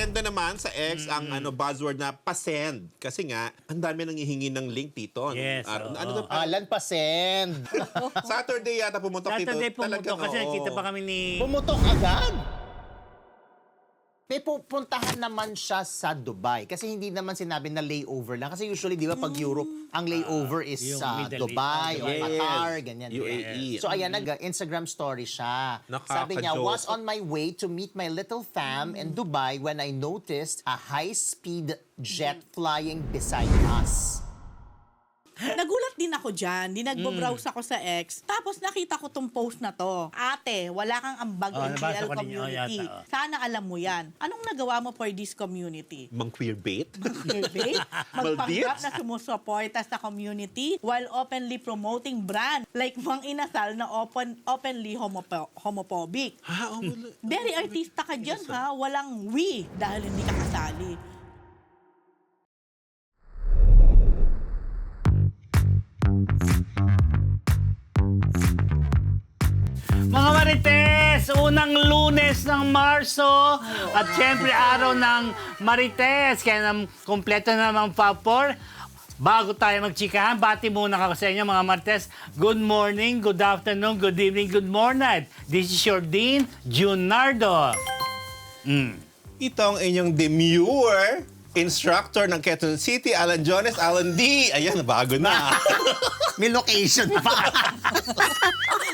nagtrendo naman sa X ang buzzword na pasend. Kasi nga, ang dami nang hihingi ng link dito. Yes, Ano oo. na Alan Pasend. Saturday yata pumutok dito. Saturday pumutok kasi oo. nakita pa kami ni... Pumutok agad. May pupuntahan naman siya sa Dubai. Kasi hindi naman sinabi na layover lang. Kasi usually, di ba, pag Europe, ang layover is yung sa Middle East. Dubai o Yes. Qatar, ganyan. UAE. So, ayan, nag-Instagram story siya. Sabi niya, Nakaka-joke. was on my way to meet my little fam in Dubai when I noticed a high-speed jet flying beside us. Nagulat din ako dyan. Nagbo-browse ako sa X. Tapos nakita ko tong post na to. Ate, wala kang ambag nabasa NGL ko din yun, community. yata, Sana alam mo yan. Anong nagawa mo for this community? Mang queer bait? Survey? Magpanggap na sumusuporta sa community while openly promoting brand like Mang Inasal na openly homophobic. Ha? Very artista ka dyan ha. Walang we dahil hindi ka kasali. Mga Marites, unang Lunes ng Marso at syempre araw ng Marites. Kaya kompleto na naman papor. Bago tayo magchikahan, bati muna ako sa inyo mga Marites. Good morning, good afternoon, good evening, good morning. This is your Dean, Junardo. Ito ang inyong demure instructor ng Quezon City, Alan Jones, Alan D. Ayan, bago na. May location pa.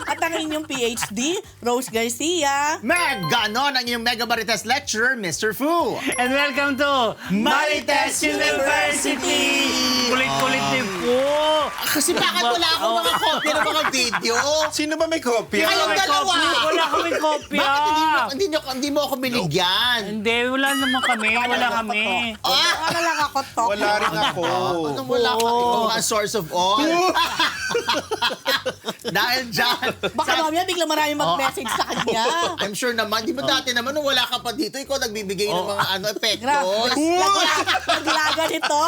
At ang inyong PhD, Rose Garcia. Ganon ang inyong Mega Marites lecturer, Mr. Fu. And welcome to Marites University! Kulit-kulit din po. Kasi bakit wala akong mga kopya ng mga video? Sino ba may kopya? Kayong dalawa. Wala kami kopya. Bakit hindi mo ako binigyan? Hindi, wala naman kami. Wala kami. Ano lang ako to? Wala rin ako. Anong wala ka? Ikaw nga source of all. Dahil dyan. Baka mamaya biglang marami mag-message sa kanya. I'm sure naman. Di ba dati naman nung wala ka pa dito, ikaw nagbibigay ng mga epektos. Naglaga nito.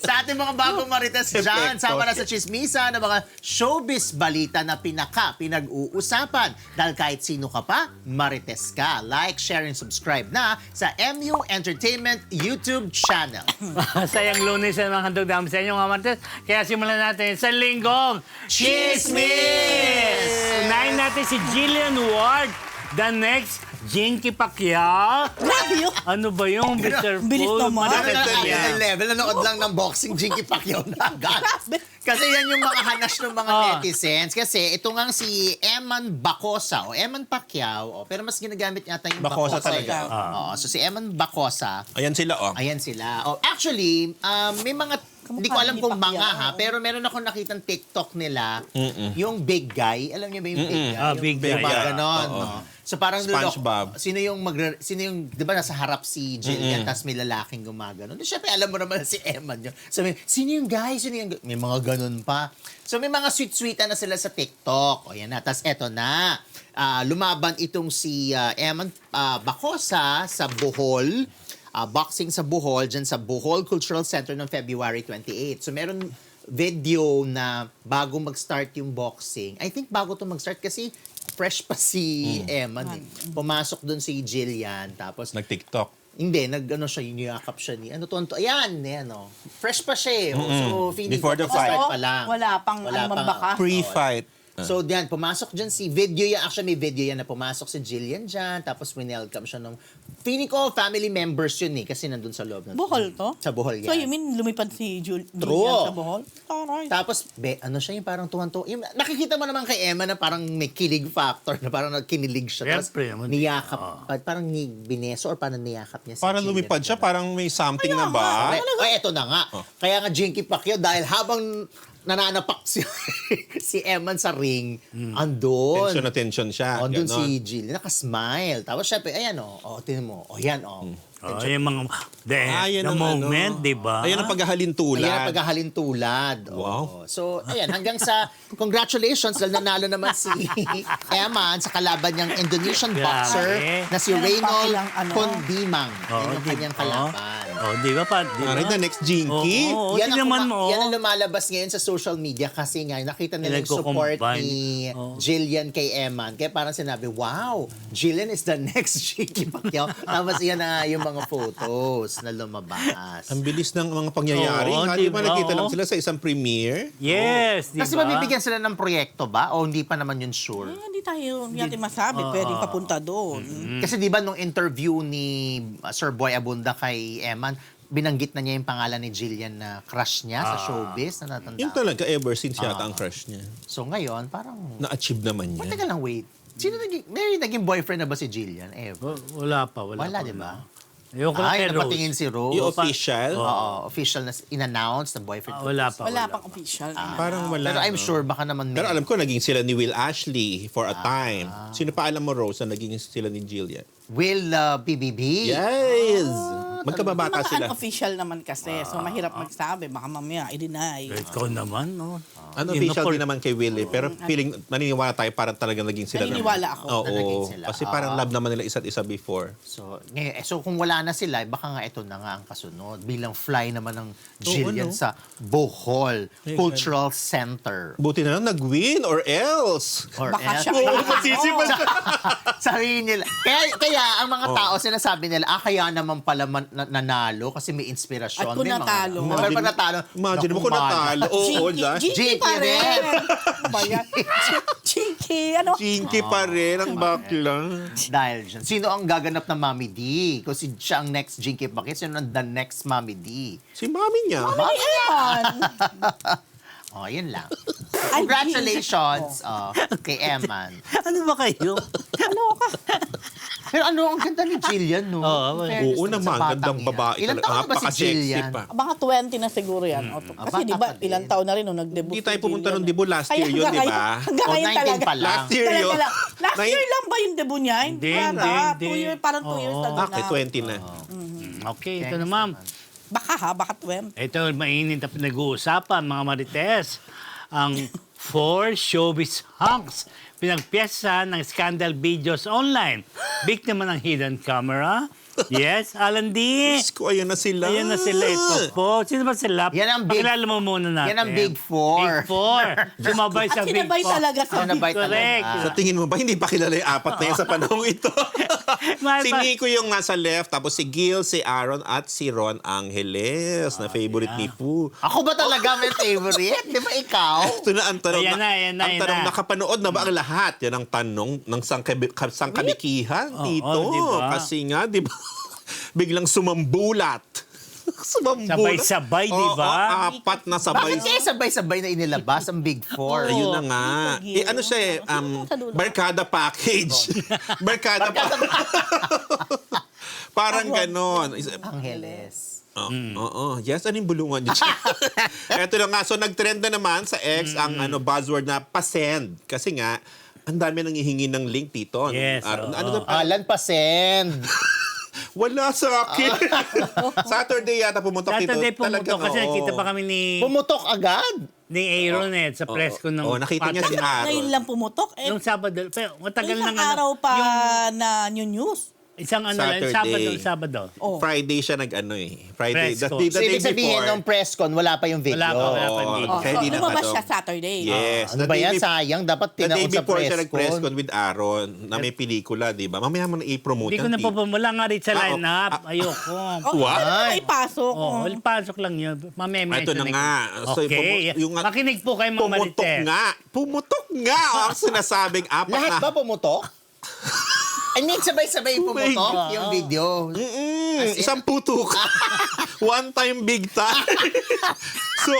Sa ating mga bagong Marites dyan, sama na sa chismisa ng mga showbiz balita na pinag-uusapan. Dahil kahit sino ka pa, Marites ka. Like, share, and subscribe na sa MU Entertainment YouTube channel. Sayang Lunes na mga handog namin sa inyo mga Marites. Kaya simulan natin sa linggong Chismis! Unahin natin si Jillian Ward. The next, Jinky Pacquiao. Grabe yun. Ano ba yung Mr. Bilis Full? naman. Level, nanood lang ng boxing, Jinky Pacquiao na agad. Kasi yan yung mga hanas ng mga netizens. Kasi ito nga si Eman Bacosa o Eman Pacquiao, pero mas ginagamit yata yung Bacosa Bacosa. talaga. Oo, so si Eman Bacosa, Ayan sila, oh. ayan sila. Oh, actually, may mga hindi ko alam ni kung Pacquiao. mga ha, pero meron akong nakitang TikTok nila, yung big guy. Alam niyo ba yung big guy? Yung big guy. mga ganon, Oo. no? So parang SpongeBob. sino yung, di ba nasa harap si Jillian, tas may lalaking gumagano. Siyempre, alam mo naman si Eman yun. Sabi, sino yung guy? Sino yung guy? May mga ganun pa. So may mga sweet-sweetan na sila sa TikTok. O yan na. Tas eto na. Lumaban itong si Eman Bacosa sa Bohol. Boxing sa Bohol, dyan sa Bohol Cultural Center ng February 28. So meron video na bago mag-start yung boxing. I think bago to mag-start kasi fresh pa si Eman. Pumasok dun si Jillian, tapos Nag-TikTok. hindi, siya, iniyakap siya ni, ayan, oh. Fresh pa siya eh. So, feeling Before ko, the fight. start pa lang. Wala pang mambaka. Pre-fight. So, diyan, pumasok dyan si video yan. Actually, may video yan na pumasok si Jillian dyan. Tapos, winelcome siya ng, feeling ko, family members yun eh. Kasi nandun sa loob. Bohol to? Sa Bohol yan. So you mean lumipad si Julian True. sa Bohol? Alright. Tapos, siya yung parang tuwan-tuwa. Nakikita mo naman kay Emma na parang may kilig factor, na parang nagkinilig siya. Tapos, Siyempre naman. niyakap, parang bineso or parang niyakap niya si Parang Jillian. lumipad siya, parang may something na ba? Ay, eto na nga. Kaya nga Jinky Pacquiao, dahil habang nananapak si Eman sa ring, andun. Tension na tension siya. Andun Ganon. si Jill, nakasmile. Tapos syempre, ayan tinan mo. Yan Yung mga Ayan the ang moment, di ba? Ayan ang paghahalintulad. Ayan ang paghahalintulad. Wow. So, ayan, hanggang sa congratulations dahil nanalo naman si Eman sa kalaban niyang Indonesian Grabe. boxer na si Yan ang Reynold pangilang Condimang. Yan yung di kanyang ba? kalaban. Oh, di ba pa? Di ba? Aray na, next Jinky. Oo, Yan ang, naman mo. yan ang lumalabas ngayon sa social media kasi nga nakita nila yung support Nagko-combine. ni Oo. Jillian kay Eman. Kaya parang sinabi, wow, Jillian is the next Jinky Pacquiao. Tapos yan na yung mga photos na lumabas. Ang bilis ng mga pangyayari. Oo, Di ba diba? nakita lang Oo. sila sa isang premiere? Yes, di ba? Kasi mabibigyan sila ng proyekto ba? O hindi pa naman yun sure? Hindi natin masabi. Pwedeng papunta doon. Kasi di ba nung interview ni Sir Boy Abunda kay Eman, binanggit na niya yung pangalan ni Jillian na crush niya sa showbiz na natanda. Yung talaga, ever since yata ang crush niya. So ngayon, parang, Na-achieve naman niya. teka lang, wait. Sino naging boyfriend na ba si Jillian? Ever? Wala pa. Wala, pa. di ba? Ayoko na Ay, kay Rose. napatingin si Rose. Yung official? Oo, official na in-announce na boyfriend. Wala pa. Wala pang official. Parang wala. Pero I'm no? sure baka naman may. Pero alam ko, naging sila ni Will Ashley for a time. Sino pa alam mo, Rose, na naging sila ni Jillian? Will BBB? Yes! Magkababata Mga sila. unofficial naman kasi. So, mahirap magsabi. Baka mamaya, i-deny. Ikaw naman, no? Unofficial Yun, din naman kay Will eh. Pero feeling, naniniwala tayo parang talagang naging sila. Naniniwala ako Oo. na naging sila. Kasi parang love naman nila isa't isa before. So, ngayon, so kung wala na sila, baka nga ito na nga ang kasunod. Bilang fly naman ng Jillian ano? sa Bohol Cultural Center. Buti na lang nag-win or else. Or Baka else. siya. Oo, masisipan ka. Sabihin nila. Kaya ang mga tao sinasabi nila, kaya naman pala nanalo kasi may inspirasyon. At kung May mga- natalo. Pero pag natalo, Imagine mo naku, kung man. natalo. Oo, Josh. Jinky pa Jinky rin. rin. Ano ba yan? Jinky, ano? Jinky pa rin ang bakla. Dahil dyan. Sino ang gaganap na Mami D? Kasi siya ang next Jinky Pakit. Sino ang the next Mami D? Si mami niya. Mami Eman. Oh, yun lang. Ay, Congratulations kay Eman. Ano ba kayo? Ano ka? Pero ano, ang ganda ni Jillian, no? Oo, In fairness Oo dun sa naman, batang gandang yan. babae. Ilan taon na ba si Napaka-sexy Jillian? pa. Mga 20 na siguro yan. Kasi bata di ba, pa din. ilang taon na rin nung nag-debut. Hindi tayo si pumunta Jillian nun, eh. di ba? Last Kaya year yun, hanggang di ba? ngayon- Hanggang O, ngayon 19 talaga. pa lang. Last year Talaga yun. lang. Last Nine- year lang ba yung debut niya? Hindi, Yata, hindi. 2 years, parang 2 years na doon Okay, na. 20 na. Okay, ito na ma'am. Baka 20. Ito, mainit na pinag-uusapan, mga Marites. Ang 4 showbiz hunks pinagpiyesa ng scandal videos online. Biktima ng hidden camera. Yes, Alan D. Diyos ko, ayan na sila. Ayan na sila. Ito po. Sino ba sila? Yan ang big- Pakilala mo muna natin. Yan ang Big Four. Big Four. Sumabay At sa Big sinabay Four. talaga sa Sinabay Correct. talaga. Sa tingin mo ba, hindi pa kilala yung apat na yan sa panahong ito? Mahal Si ba? Nico yung nasa left, tapos si Gil, si Aaron, at si Ron Angeles, na favorite ni Poo. Ako ba talaga may favorite? Di ba ikaw? Ito na ang tanong. Ayan na, ayan na, ang ayan tanong, na. nakapanood na ba ang lahat? Yan ang tanong ng sangkabikihan, Tito. diba? Kasi nga, di ba, biglang sumambulat. Sumambulat. Sabay-sabay, di Oo, ba? apat na Bakit sabay. kaya sabay-sabay na inilabas ang Big Four? Ayun na nga. Gil. Ano siya eh, Sa dulo. barkada package. barkada package. Parang ganon. Angeles. Oo. Yes, ano yung bulungan niya? Eto na nga. So, nag-trend na naman sa X ang buzzword na pasend. Kasi nga, ang dami nang hihingi ng link dito. Yes, Ano oo. to? Alan Pasend. Wala sa akin. Saturday yata pumunta dito. Saturday pumunta Talagang, kasi oo. nakita pa kami Pumutok agad. ni Aaron sa press ko ng nakita niya si Aaron. Ngayon lang pumutok. Eh, Yung Sabado. Pero matagal isang na nga. araw pa na new news. Isang ano lang, Saturday. Sabado. Oh. Friday siya nag-ano eh. Friday. Press ko. The So, day ibig sabihin before. nung press con, wala pa yung video. Wala pa Oo, video. Oh, kaya so, di na lumabas ano. siya Saturday. Yes. Ano ba yan? The day Sayang. Dapat The day tinaon sa before siya press nag-press con. con with Aaron na may pelikula, di ba? Mamaya mo na i-promote Hindi ko na Tito. wala nga rin sa Ah, line-up. Ayoko. Oh, What? ano may pasok? Oh, pasok lang yun. Mamaya Ito na nga. So, Okay. yung- Makinig po kayo mga Pumutok Marites. nga. Pumutok nga. Ang sinasabing apat Lahat na. ba pumutok? I mean, sabay-sabay pumutok God. yung video. Isang putok. One time big time. So,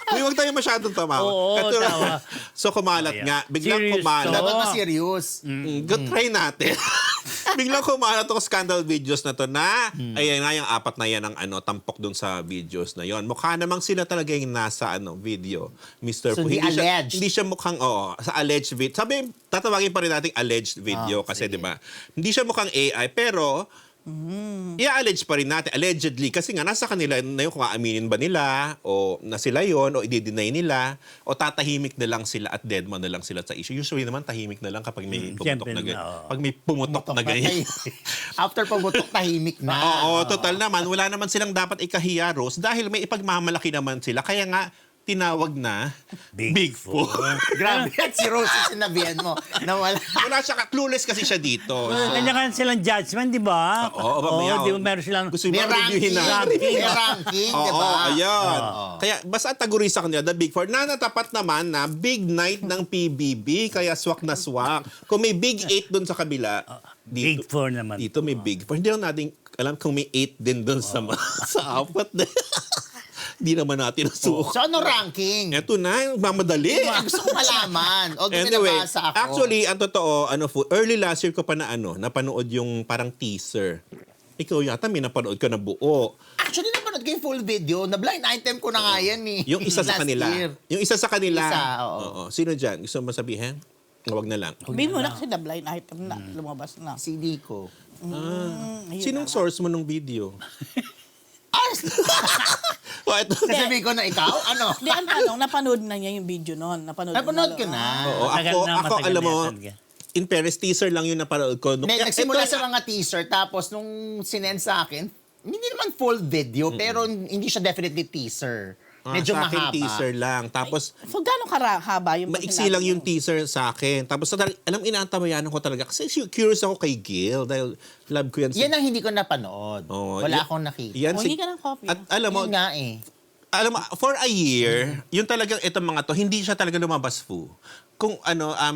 huwag tayo masyadong tamawa. Oo, tawa. So, kumalat Ayan. nga. Biglang Serious kumalat. Dapat Oo. na serious. Try natin. Biglang kumalat tong scandal videos na to na ayan nga yung apat na yan ang tampok dun sa videos na yon. Mukha namang sila talaga yung nasa video. Mr. So, Fu. di alleged. Hindi siya mukhang sa alleged video. Sabi, tatawagin pa rin natin alleged video kasi sige. 'di ba? Hindi siya mukhang AI pero I-allege pa rin natin, allegedly, kasi nga nasa kanila na yung kung aaminin ba nila, o na sila yon o i-deny nila, o tatahimik na lang sila at deadman na lang sila sa issue. Usually naman, tahimik na lang kapag may pumutok Siyempre na ganyan. na, oo. Pag may pumutok na ganyan. After pumutok, tahimik na. Oo, total naman. Wala naman silang dapat ikahiya, Rose, dahil may ipagmamalaki naman sila. Kaya nga, tinawag na Big Four. Grabe. At si Rose, sinabihan mo na wala. Wala siya, clueless kasi siya dito. Kanya-kanya silang judgment, di ba? Oo, mamaya. di ba meron silang... Gusto May mo reviewin ranking. na. May ranking, di Oo, ba? ayun. Kaya basta taguri sa kanila, the Big Four, na natapat naman na big night ng PBB, kaya swak na swak. Kung may Big 8 doon sa kabila, Big Four naman. Dito may Big Four. Hindi lang natin alam kung may 8 din doon sa apat. Hindi naman natin nasuko. So, ano ranking? Eto na, mamadali. Gusto ko malaman. O, Anyway, binabasa ako. actually, ang totoo, early last year ko pa napanood yung parang teaser. Ikaw yata, may napanood ka na buo. Actually, napanood ko yung full video. Na blind item ko na nga yan eh. Yung isa sa Last kanila. year. Yung isa sa kanila. Isa, oo. Sino dyan? Gusto mo sabihin? Huwag na lang. Sabihin mo na kasi the blind item na lumabas na. CD ko. Ayun Sinong na. source mo nung video? Ito. Sasabihin ko na ikaw? Ano? Hindi, ang tanong, napanood na niya yung video noon. Napanood ko na. Oo, ako, alam mo, in Paris, teaser lang yung napanood ko. Nagsimula sa mga teaser, tapos nung sinend sa akin, hindi naman full video, pero hindi siya definitely teaser. Medyo sa akin, mahaba. teaser lang. Tapos, So, gano'ng haba yung maiksi lang yung teaser sa akin. Tapos, alam, inaantabayanan ko talaga. Kasi curious ako kay Gil. Dahil love ko yan. Yan ang hindi ko napanood. Oo, Wala yan- akong nakita. Yan Hingi ka ng copy. At alam mo, Yun nga eh. for a year, yung talagang itong mga to, hindi siya talaga lumabas fu. Kung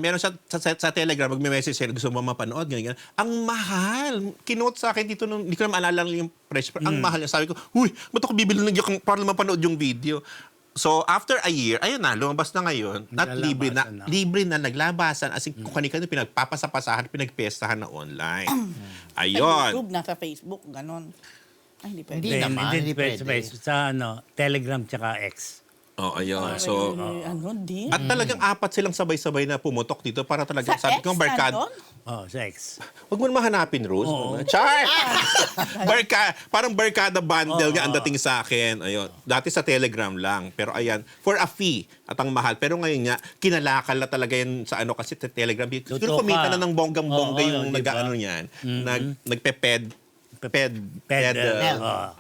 meron siya sa Telegram, magme-message siya, gusto mo mapanood, ganyan. Ang mahal. Kinote sa akin dito, hindi ko na maalala yung price. Ang mahal niya. Sabi ko, huy, ba't ako bibili ng para mapanood yung video? So, after a year, ayun na, lumabas na ngayon. At libre na, naglabasan. As in, kung kanina pinagpapasapasahan, pinagpestahan na online. Sa Ayun. YouTube, nasa Facebook, ganon. Ay, hindi pwede. Hindi naman, hindi pwede. Sa Telegram tsaka X. Oh, ayun. So, Ano, di? at talagang apat silang sabay-sabay na pumutok dito para talagang Sa sabi X ko, barkada. nandun? Sa X. Huwag mo na mahanapin, Rose. Oo. Char! Parang barkada bundle nga ang dating sa akin. Ayun. Dati sa Telegram lang. Pero ayan, for a fee at ang mahal. Pero ngayon nga, kinalakal na talaga yan sa kasi sa Telegram. Siguro Totoo kumita ka. na ng bonggang-bongga Oo, yung di ba? nag-ano yan. Nagpe-ped.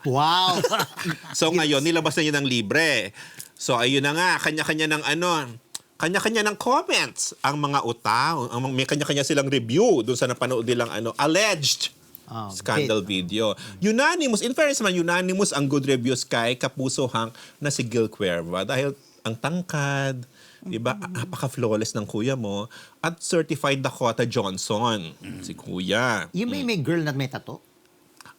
Wow! So ngayon, nilabas na yun ng libre. So ayun na nga, kanya-kanya ng kanya-kanya ng comments ang mga utao. May kanya-kanya silang review doon sa napanood nilang alleged scandal video. Unanimous, in fairness man, unanimous ang good reviews kay Kapuso Hang na si Gil Cuerva. Dahil ang tangkad, diba, napaka-flawless ng kuya mo, at certified Dakota Johnson, si kuya. Yung may girl na may tattoo?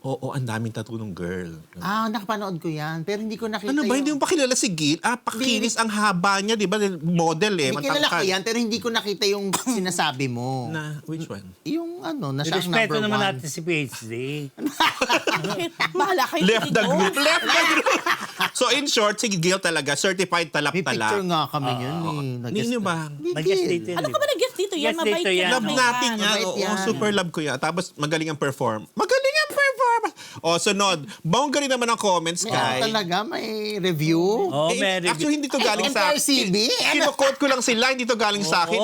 Oo, ang daming tattoo ng girl. Nakapanood ko yan, pero hindi ko nakita Ano ba, hindi mo pa kilala si Gil? Pakinis ang haba niya, di ba? Model May kilala ko yan, pero hindi ko nakita yung sinasabi mo. Which one? Yung na siya ang number Respeto naman one. natin si PhD. Bahala kayo. Left the group. Left the group. So in short, si Gil talaga, certified May picture talap-talap. nga kami yun. Nino ba? Nag-guest dito yan. Ano ka ba nag-guest dito? Yan, Guest dito mabait yan. yan. Love Ano natin yan. Mabait Oo, yan. super love ko yan. Tapos magaling ang perform. Magaling ang performance. Sunod. Bongga rin naman ang comments, May Kai. talaga, may review. Oh, Mary. Actually, hindi to galing sa NRCB? Kino-quote ko lang sila, hindi to galing sa akin.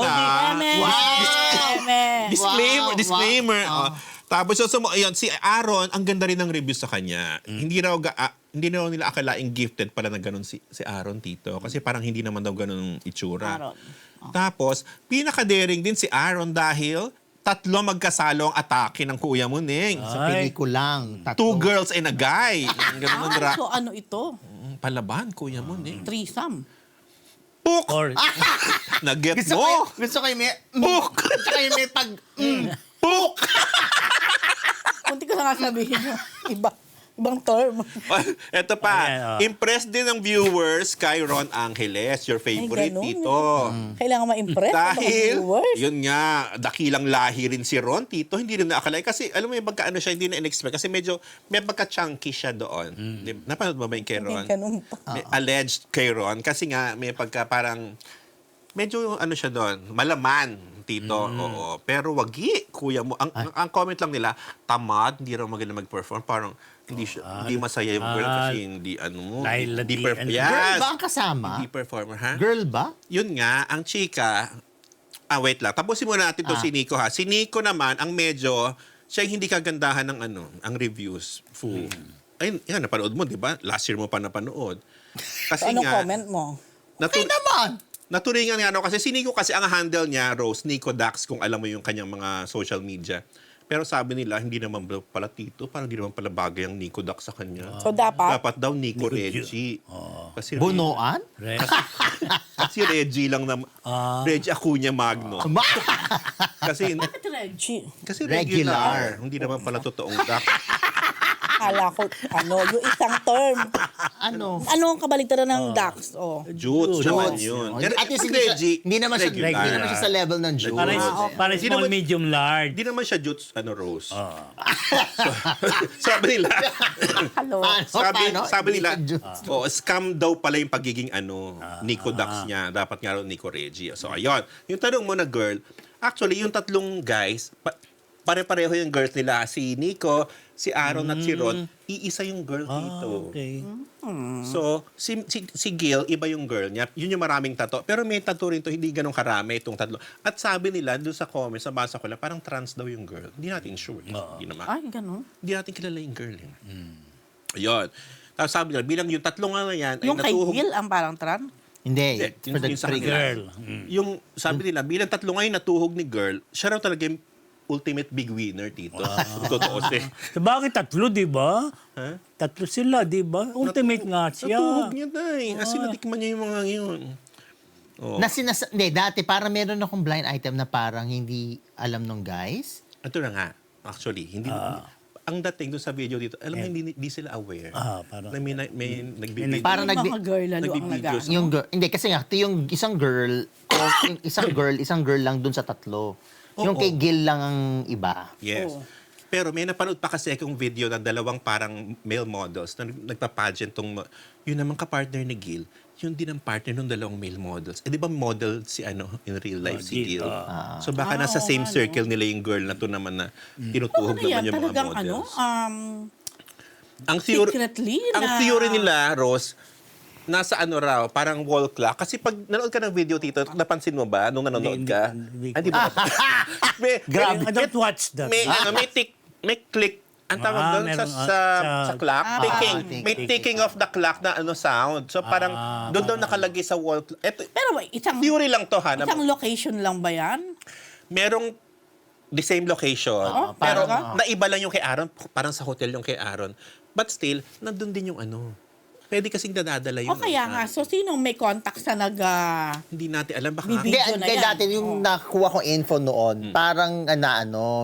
Disclaimer, Wow, disclaimer. wow. Tapos ayun, si Aaron, ang ganda rin ng review sa kanya. Hindi raw nila akalaing gifted pala na ganun si Aaron Tito. Kasi parang hindi naman daw ganun ang itsura. Aaron. Tapos, pinaka-daring din si Aaron dahil 3 magkasalo ang atake ng kuya mo, Ning. Sa pelikulang. 2 girls and a guy. Ganun ang So ano ito? palaban, kuya mo, Ning. Threesome. Puk! Or, Nag-get Gusto mo! ko yung may... Puk! Gusto ko yung may pag... Puk! Kunti ko na nga sabihin mo. Ibang term. Eto pa, Ayan, impressed din ng viewers kay Ron Angeles, your favorite ganun. Tito. Kailangan ma-impress. Dahil, ang mga viewers. yun nga, dakilang lahi rin si Ron Tito, hindi rin naakalain. Kasi, alam mo yung pagka siya, hindi na in-expect. Kasi medyo, may pagka-chunky siya doon. Napanood mo ba yung kay Ron? Ganun pa. May alleged kay Ron. Kasi nga, may pagka parang, medyo siya doon, malaman. Tito. Oo. Pero wagi, kuya mo. Ang comment lang nila, tamad, hindi raw maganda mag-perform. Parang hindi masaya yung girl kasi hindi Dahil hindi di- Girl ba ang kasama? Hindi performer, ha? Girl ba? Yun nga, ang chika, wait lang. Tapusin muna natin to si Nico, ha? Si Nico naman, ang medyo, siya yung hindi kagandahan ng ang reviews. Ay, yan, napanood mo, di ba? Last year mo pa napanood. Kasi Anong nga, comment mo? Okay naman! naturingan nga kasi si Nico kasi ang handle niya, Rose, Nico Dax, kung alam mo yung kanyang mga social media. Pero sabi nila, hindi naman pala Tito, parang hindi naman pala bagay ang Nico Dax sa kanya. So, dapat? Dapat daw Nico Reggie. Kasi Bunuan? Kasi Reggie lang na Reggie Acuña Magno. Kasi Reggie. kasi Regular. regular. Hindi naman pala totoong Dax. Akala ko, yung isang term. Ano? Ano ang kabaligtaran ng Dax? Oh. Jutes naman yun. At least Reggie, hindi naman siya regular. sa level ng Jew. Para Hindi small, naman- medium, large. Hindi naman siya Jutes, Rose. Sabi nila, Hello. sabi nila, Jew. scam daw pala yung pagiging Nico Dax niya. Dapat nga raw Nico Reggie. So, ayun. Yung tanong mo na girl, actually, yung tatlong guys, pare-pareho yung girls nila. Si Nico, si Aaron at si Ron, iisa yung girl dito. Okay. So, si Gil, iba yung girl niya. Yun yung maraming tato. Pero may tato rin to, hindi ganun karami itong tatlo. At sabi nila, doon sa comments, nabasa ko lang, parang trans daw yung girl. Hindi natin sure. Hindi naman. Ay, ganun. Hindi natin kilala yung girl. Ayun. Tapos sabi nila, bilang yung tatlong nga yan, Yung ay kay natuhog. Gil, ang parang tran? Hindi. Hindi, For the yung sa three kanila. Girl. Yung sabi nila, bilang tatlo ngayon natuhog ni girl, siya raw talaga yung ultimate big winner, Tito. Totoo siya. So, bakit tatlo, di ba? Ha? Tatlo sila, di ba? Ultimate nga siya. Natuhog niya, day. As in, natikman niya yung mga yun. Oh. Hindi, dati parang meron akong blind item na parang hindi alam nung guys. Ito na nga, actually, hindi ang dating doon sa video dito, alam mo, hindi sila aware. Parang- Na may nagbibideo. Parang Yung mga girl, lalo ang nagbibideo nag Yung girl, hindi kasi nga, yung isang girl, yung isang girl lang dun sa tatlo. Yung Oo. kay Gil lang ang iba. Yes. Oo. Pero may napanood pa kasi akong video ng dalawang parang male models na nagpa-pageant yun naman ka-partner ni Gil, yun din ang partner ng dalawang male models. Eh di ba model si in real life si Gil. Gil? So baka nasa same circle nila yung girl na to naman na tinutuhog Ano yan? naman yung mga Talagang models. Ang secretly ang na- theory nila, Rose, nasa raw, parang wall clock. Kasi pag nanood ka ng video, Tito, napansin mo ba nung nanonood ka? Hindi Ay, di ba? I don't watch that. May click. Ang tawag doon meron, sa clock. Ticking. ticking. May ticking of the clock na sound. So parang doon daw nakalagay sa wall clock. Ito, Pero wait, theory lang to, ha? Na isang location lang ba yan? merong the same location. Pero naiba lang yung kay Aaron. Parang sa hotel yung kay Aaron. But still, nandun din yung Pwede kasing nadadala yung... O kaya nga, so sino may contact sa Hindi natin alam. Baka Hindi, Video na yan. dati yung nakuha kong info noon, parang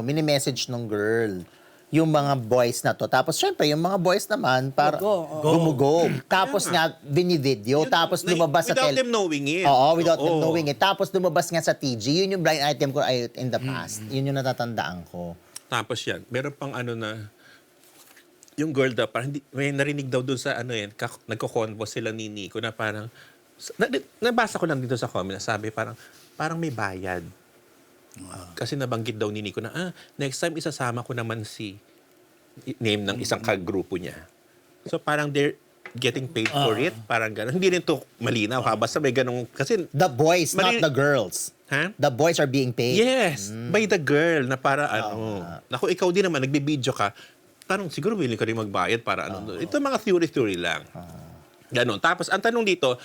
mini-message nung girl yung mga boys na to. Tapos syempre, yung mga boys naman, para gumugo. Tapos nga, binivideo. Tapos lumabas sa without them knowing it. Oo, without them knowing it. Tapos lumabas nga sa TG. Yun yung blind item ko in the past. Yun yung natatandaan ko. Tapos yan, meron pang yung girl daw, parang may narinig daw doon sa nagko-convo sila ni Nico na parang, nabasa ko lang dito sa comment, sabi parang may bayad. Kasi nabanggit daw ni Nico na, next time isasama ko naman name ng isang kagrupo niya. So parang they're getting paid for it, parang gano'n. Hindi rin to malinaw ha, basta may ganong, kasi, The boys, not the girls. ha? The boys are being paid. Yes, by the girl na para Naku, ikaw din naman, nagbibideo ka, parang siguro willing ka rin magbayad para Ito mga theory lang. Ganon. Tapos, ang tanong dito,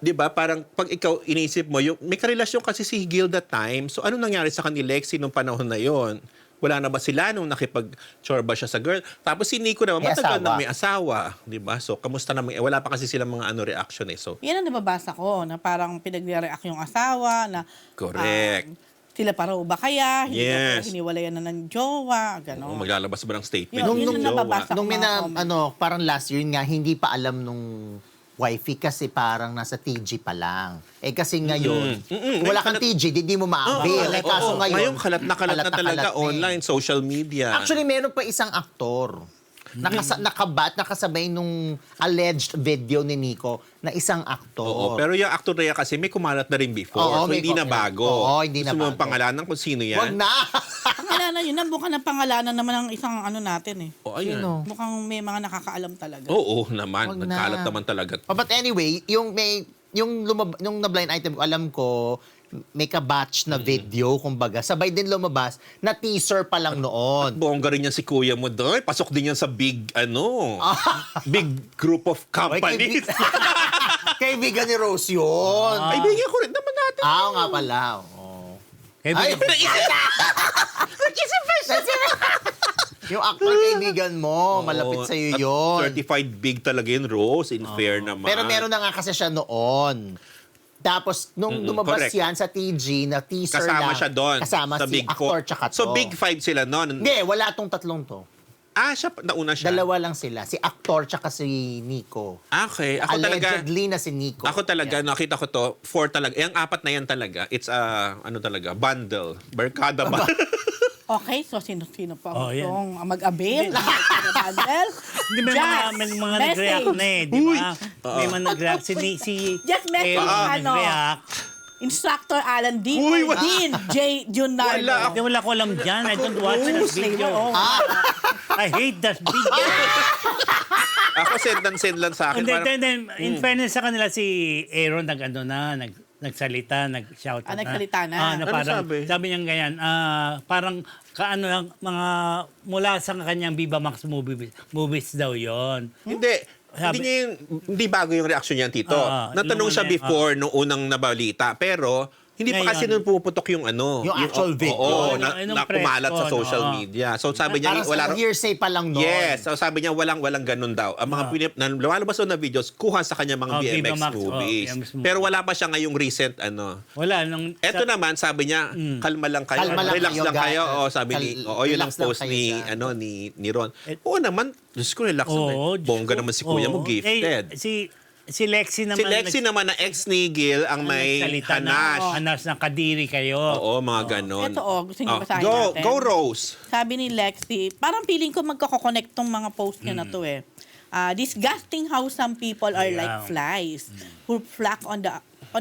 di ba, parang pag ikaw inisip mo, may karelasyon kasi si Gil that time. So, ano nangyari sa kanila Lexi nung panahon na yon? Wala na ba sila nung nakipag-chorba siya sa girl? Tapos si Nico naman, May matagal asawa. na may asawa. Di ba? So, kamusta naman? Wala pa kasi silang mga reaction eh. So, Yan ang nababasa ko, na parang pinagre-react yung asawa, na correct. sila pa raw ba kaya? Hindi Yes. ba hiniwalayan na ng jowa? Gano'n. Maglalabas ba ng statement? Yun, yung yun ang jowa? nababasa. Nung mga comment. parang last year nga, hindi pa alam nung wifey kasi parang nasa TG pa lang. Eh kasi ngayon, wala kang TG, di mo ma-avail. Eh kaso ngayon, kalat na talaga kalat na eh. online, social media. Actually, meron pa isang aktor nakasabay nung alleged video ni Nico na isang aktor. Oo, pero yung actor na yan kasi may kumalat na rin before. Oo, so, may hindi na bago. Oo, hindi na Gusto mo bago. ang pangalanan kung sino yan? Wag na! Pangalanan yun. Mukhang ng pangalanan naman ng isang ano natin eh. O, ayan. Sino? Mukhang may mga nakakaalam talaga. Oo naman. Wag na. Nagkalat naman talaga. But anyway, yung na-blind item, alam ko, may kabatch na video, kumbaga. Sabay din lumabas na teaser pa lang noon. Bongga rin yan si kuya mo doon. Pasok din yan sa big, big group of companies. Kaibigan ni Rose yun. Kaibigan ko rin naman natin. Nga pala. Oh. Kaya Ay, yung actor kaibigan mo, malapit sa'yo At yun. certified big talaga yun, Rose. In fair naman. Pero meron na nga kasi siya noon. Tapos, nung lumabas correct. yan sa TG na teaser Kasama lang, siya doon. kasama sa si Big actor Four. tsaka to. So, Big Five sila noon. Hindi, wala tong tatlong to. Nauna siya. Dalawa lang sila. Si actor tsaka si Nico. Okay. Ako talaga, Allegedly na si Nico. ako talaga, nakita ko to, 4 talaga. Yung 4 na yan talaga, it's talaga, bundle. Barkada ba? Okay, so sino-sino pa Oh, yan. itong mag-avail? Bundle? Hindi, may mga nag-react na eh, di ba? May mga nag-react. Si Just message, Aaron nag-react. Instructor Alan D. Uy, or Dean J. Junardo. Wala. Hindi, wala ko alam dyan. I don't watch that video. I hate that video. Ako send lang sa akin. Then, in fairness sa kanila, si Aaron nagsalita, nag-shout out. nagsalita na. Na Ano parang, sabi? sabi niya ganyan, parang lang, mga mula sa kanyang Viva Max movies daw yon. Hindi. Sabi- Hindi bago yung reaction niyan, Tito. Natanong siya before nung unang nabalita. Pero, hindi pa Ngayon. kasi nung pumuputok yung Yung actual video. Oo, Yung na kumalat sa press con, social oo. media. So, sabi niya, Parang wala sa hearsay pa lang noon. Yes. So, sabi niya, walang ganun daw. Ang mga lumalabas doon na videos, kuha sa kanya mga Viva BMX Max, movies. BMX movies. Pero wala pa siya ngayong recent, Wala. Nung, Eto naman, sabi niya, kalma lang kayo. Kalma lang Relax kayo, lang kayo. guys. Oo, sabi ni, yun ang Relax lang post kayo ni, dyan. ni Ron. Oo naman, Diyos ko, relax lang. Oo, Bongga naman si kuya mo, gifted. Si Lexi naman. Si Lexi naman na ex ni Gil ang may nagsalita hanash. Hanas na kadiri kayo. Oo, mga ganon. Ito, gusto niyo basahin Go, natin? go Rose. Sabi ni Lexi, parang feeling ko magkakoconnect tong mga post niya na to eh. Disgusting how some people are like flies who flock on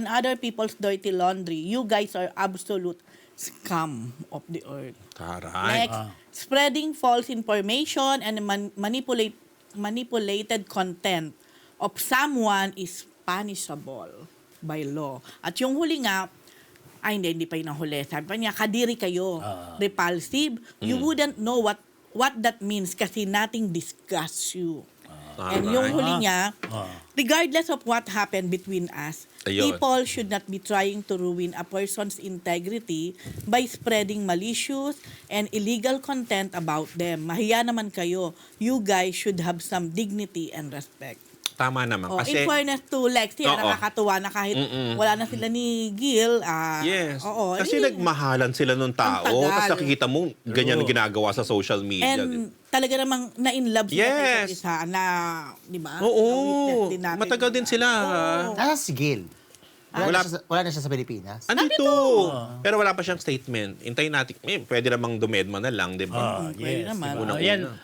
other people's dirty laundry. You guys are absolute scum of the earth. Taray. Next, spreading false information and manipulated content of someone is punishable by law. At yung huli nga, hindi pa yun ang huli. Sabi pa niya, kadiri kayo. Repulsive. You wouldn't know what that means kasi nothing disgusts you. And yung huli niya, regardless of what happened between us, Ayun. people should not be trying to ruin a person's integrity by spreading malicious and illegal content about them. Mahiya naman kayo. You guys should have some dignity and respect. Tama naman. In Kasi, fairness to Lexi, Oo. nakakatuwa na kahit wala na sila ni Gil. yes. Oo, Kasi nagmahalan sila nung tao. Ang tagal. Tapos nakikita mo, ganyan ang ginagawa sa social media. And talaga namang na-in-love sila sa isa't Yes. isa na, di ba? Oo. Na-witness din natin Matagal yun. din sila. Oo. Nasa si Gil. Wala na siya sa Pilipinas. Andito. Pero wala pa siyang statement. Hintayin natin. Pwede namang dumedma na lang, di ba? Pwede naman. Yan,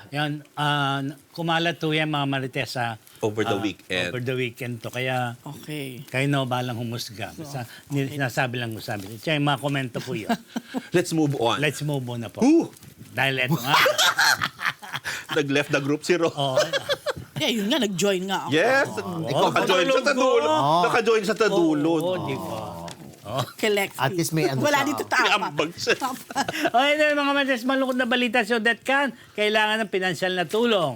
kumalat to yan mga Marites Over the weekend. Over the weekend to. Kaya, Okay. kayo na balang humusga. Basta, sinasabi lang husabi. Kaya yung mga komento po yun. Let's move on. Let's move on na po. Whew! Dahil eto nga. Nag-left the group si Ro. Oo. Yeah, yun nga, nag-join nga ako. Yes! Naka-join siya sa dulo. Naka-join siya sa dulo. Oo, di ba? Kay Lexi. At least may ano Wala siya. dito May tapa. ambag siya. Okay na mga Marites, malungkot na balita sa Odetcan. Kailangan ng pinansyal na tulong.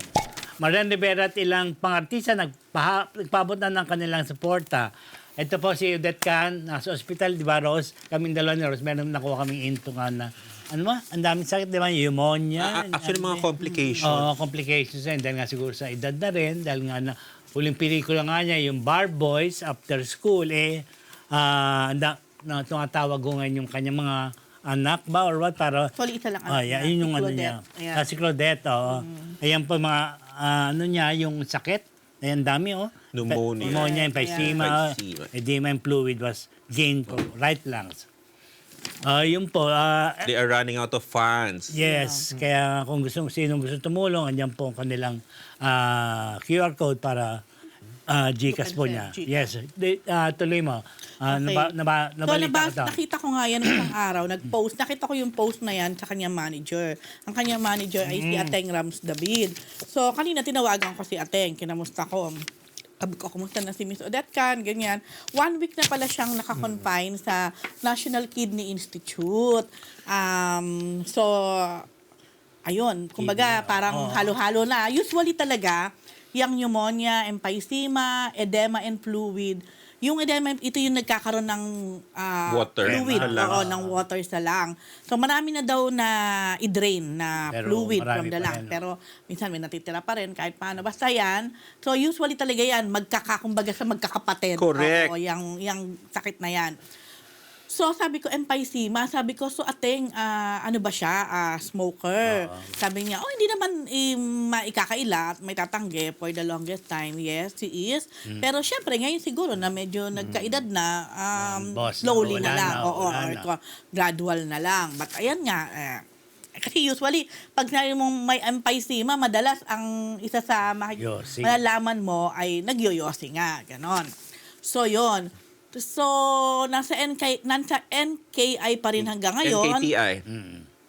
Marian Rivera at ilang pangartista nagpabot na ng kanilang suporta. Ito po si Odetcan, nasa ospital, di ba, Rose? Kaming dalawa ni Rose, meron nakuha kaming into nga na, ano ba? Ang daming sakit, di ba? Pneumonia. Actually, mga complications. Oo, complications yan. Dahil nga siguro sa edad na rin, dahil nga na huling pelikula nga niya, yung Bar Boys After School, tumatawag ko ngayon yung kanyang mga anak ba or what? Para, Actually, isa lang. yeah, yun yung ano niya. Ayan. Si Claudette, oo. Ayan po mga, ano niya, yung sakit. Ayan, dami, oh. Pneumonia. Pneumonia, emphysema, Emphysema. edema and fluid was gained from right lungs. Yun po. They are running out of funds. Yes, kaya kung sino gusto tumulong, andyan po ang kanilang QR code para GCash po niya. Gcash. Yes, tuloy mo. Okay. Nabalita ko to. Nakita ko nga yan isang araw, nag-post. Nakita ko yung post na yan sa kanyang manager. Ang kanyang manager ay si Ateng Rams David. So, kanina tinawagan ko si Ateng, kinamusta ko. Sabi ko, kumusta na si Miss Odette Can, ganyan. 1 week na pala siyang nakakonfine sa National Kidney Institute. So, ayun, kumbaga parang halo-halo na. Usually talaga, yung pneumonia, emphysema, edema and fluid. Yung edema, ito yung nagkakaroon ng Water. fluid, Sa lung. ng water sa lung. So marami na daw na i-drain na Pero fluid marami from the pa lung. rin, no? Pero minsan may natitira pa rin kahit paano. Basta yan. So usually talaga yan, kumbaga sa magkakapatid. Correct. Oo, yung sakit na yan. So, sabi ko, emphysema. Sabi ko, so Ateng, ano ba siya? Smoker. Sabi niya, hindi naman maikakaila at may tatanggi for the longest time. Yes, he is. Pero syempre, ngayon siguro na medyo nagkaedad na, Boss, slowly wala na lang. na, Oo, wala or na. gradual na lang. But ayan nga, kasi usually, pag sinabi mong may emphysema, madalas ang isa sa Yosi. malalaman mo ay nagyoyosi nga. Ganon. So, yon. So, nasa NKI pa rin hanggang ngayon. NKTI.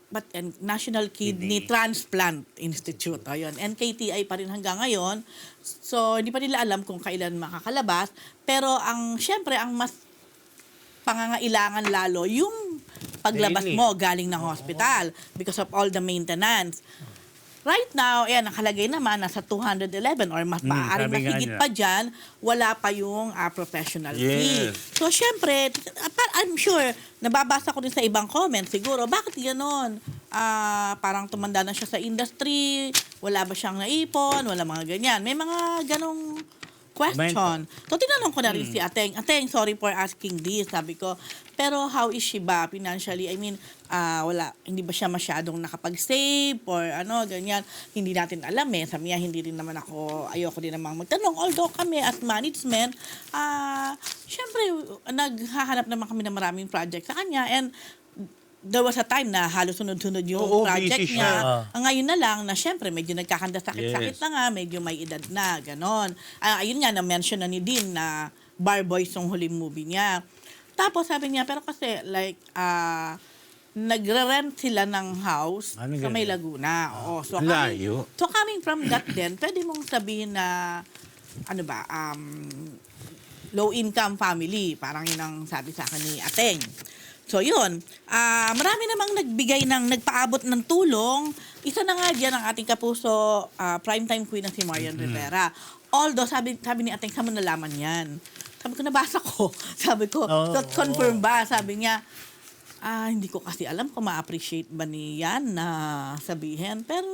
But National Kidney Transplant Institute. Ayun, NKTI pa rin hanggang ngayon. So, hindi pa nila alam kung kailan makakalabas. Pero, syempre, ang mas pangangailangan lalo, yung paglabas Daily. mo galing ng hospital because of all the maintenance. Right now, ayan, nakalagay naman, nasa 211 or mas maaaring sabi nga mahigit nila. pa dyan, wala pa yung professional fee. Yes. So, syempre, I'm sure, nababasa ko din sa ibang comments, siguro, bakit gano'n? Parang tumanda na siya sa industry, wala ba siyang naipon, wala mga ganyan. May mga ganong question. So, tinanong ko na rin si Ateng, sorry for asking this, sabi ko, pero how is she ba financially? I mean, hindi ba siya masyadong nakapag-save or ganyan. Hindi natin alam Sa miya, hindi rin naman ayoko din namang magtanong. Although kami as management, syempre, naghahanap naman kami ng maraming project sa kanya and there was a time na halos sunod-sunod yung Oo, project busy niya. siya. Ang ngayon na lang na syempre medyo nagkakanda sakit-sakit Yes. na nga, medyo may edad na, ganon. Ayun nga, na-mention na ni Dean na Bar Boys yung huling movie niya. Tapos sabi niya, pero kasi like, nagre-rent sila ng house Ano sa may ganun? Laguna. Oo, so, Layo. coming from that then, pwede mong sabihin na, low-income family. Parang yun ang sabi sa akin ni Ateng. So, yun. Marami namang nagpaabot ng tulong. Isa na nga dyan ang ating kapuso, primetime queen na si Marian Rivera. Although, sabi ni Ateng, saan mo nalaman yan? Sabi ko, nabasa ko. Sabi ko, confirm ba? Sabi niya, hindi ko kasi alam kung ma-appreciate ba niyan na sabihin. Pero,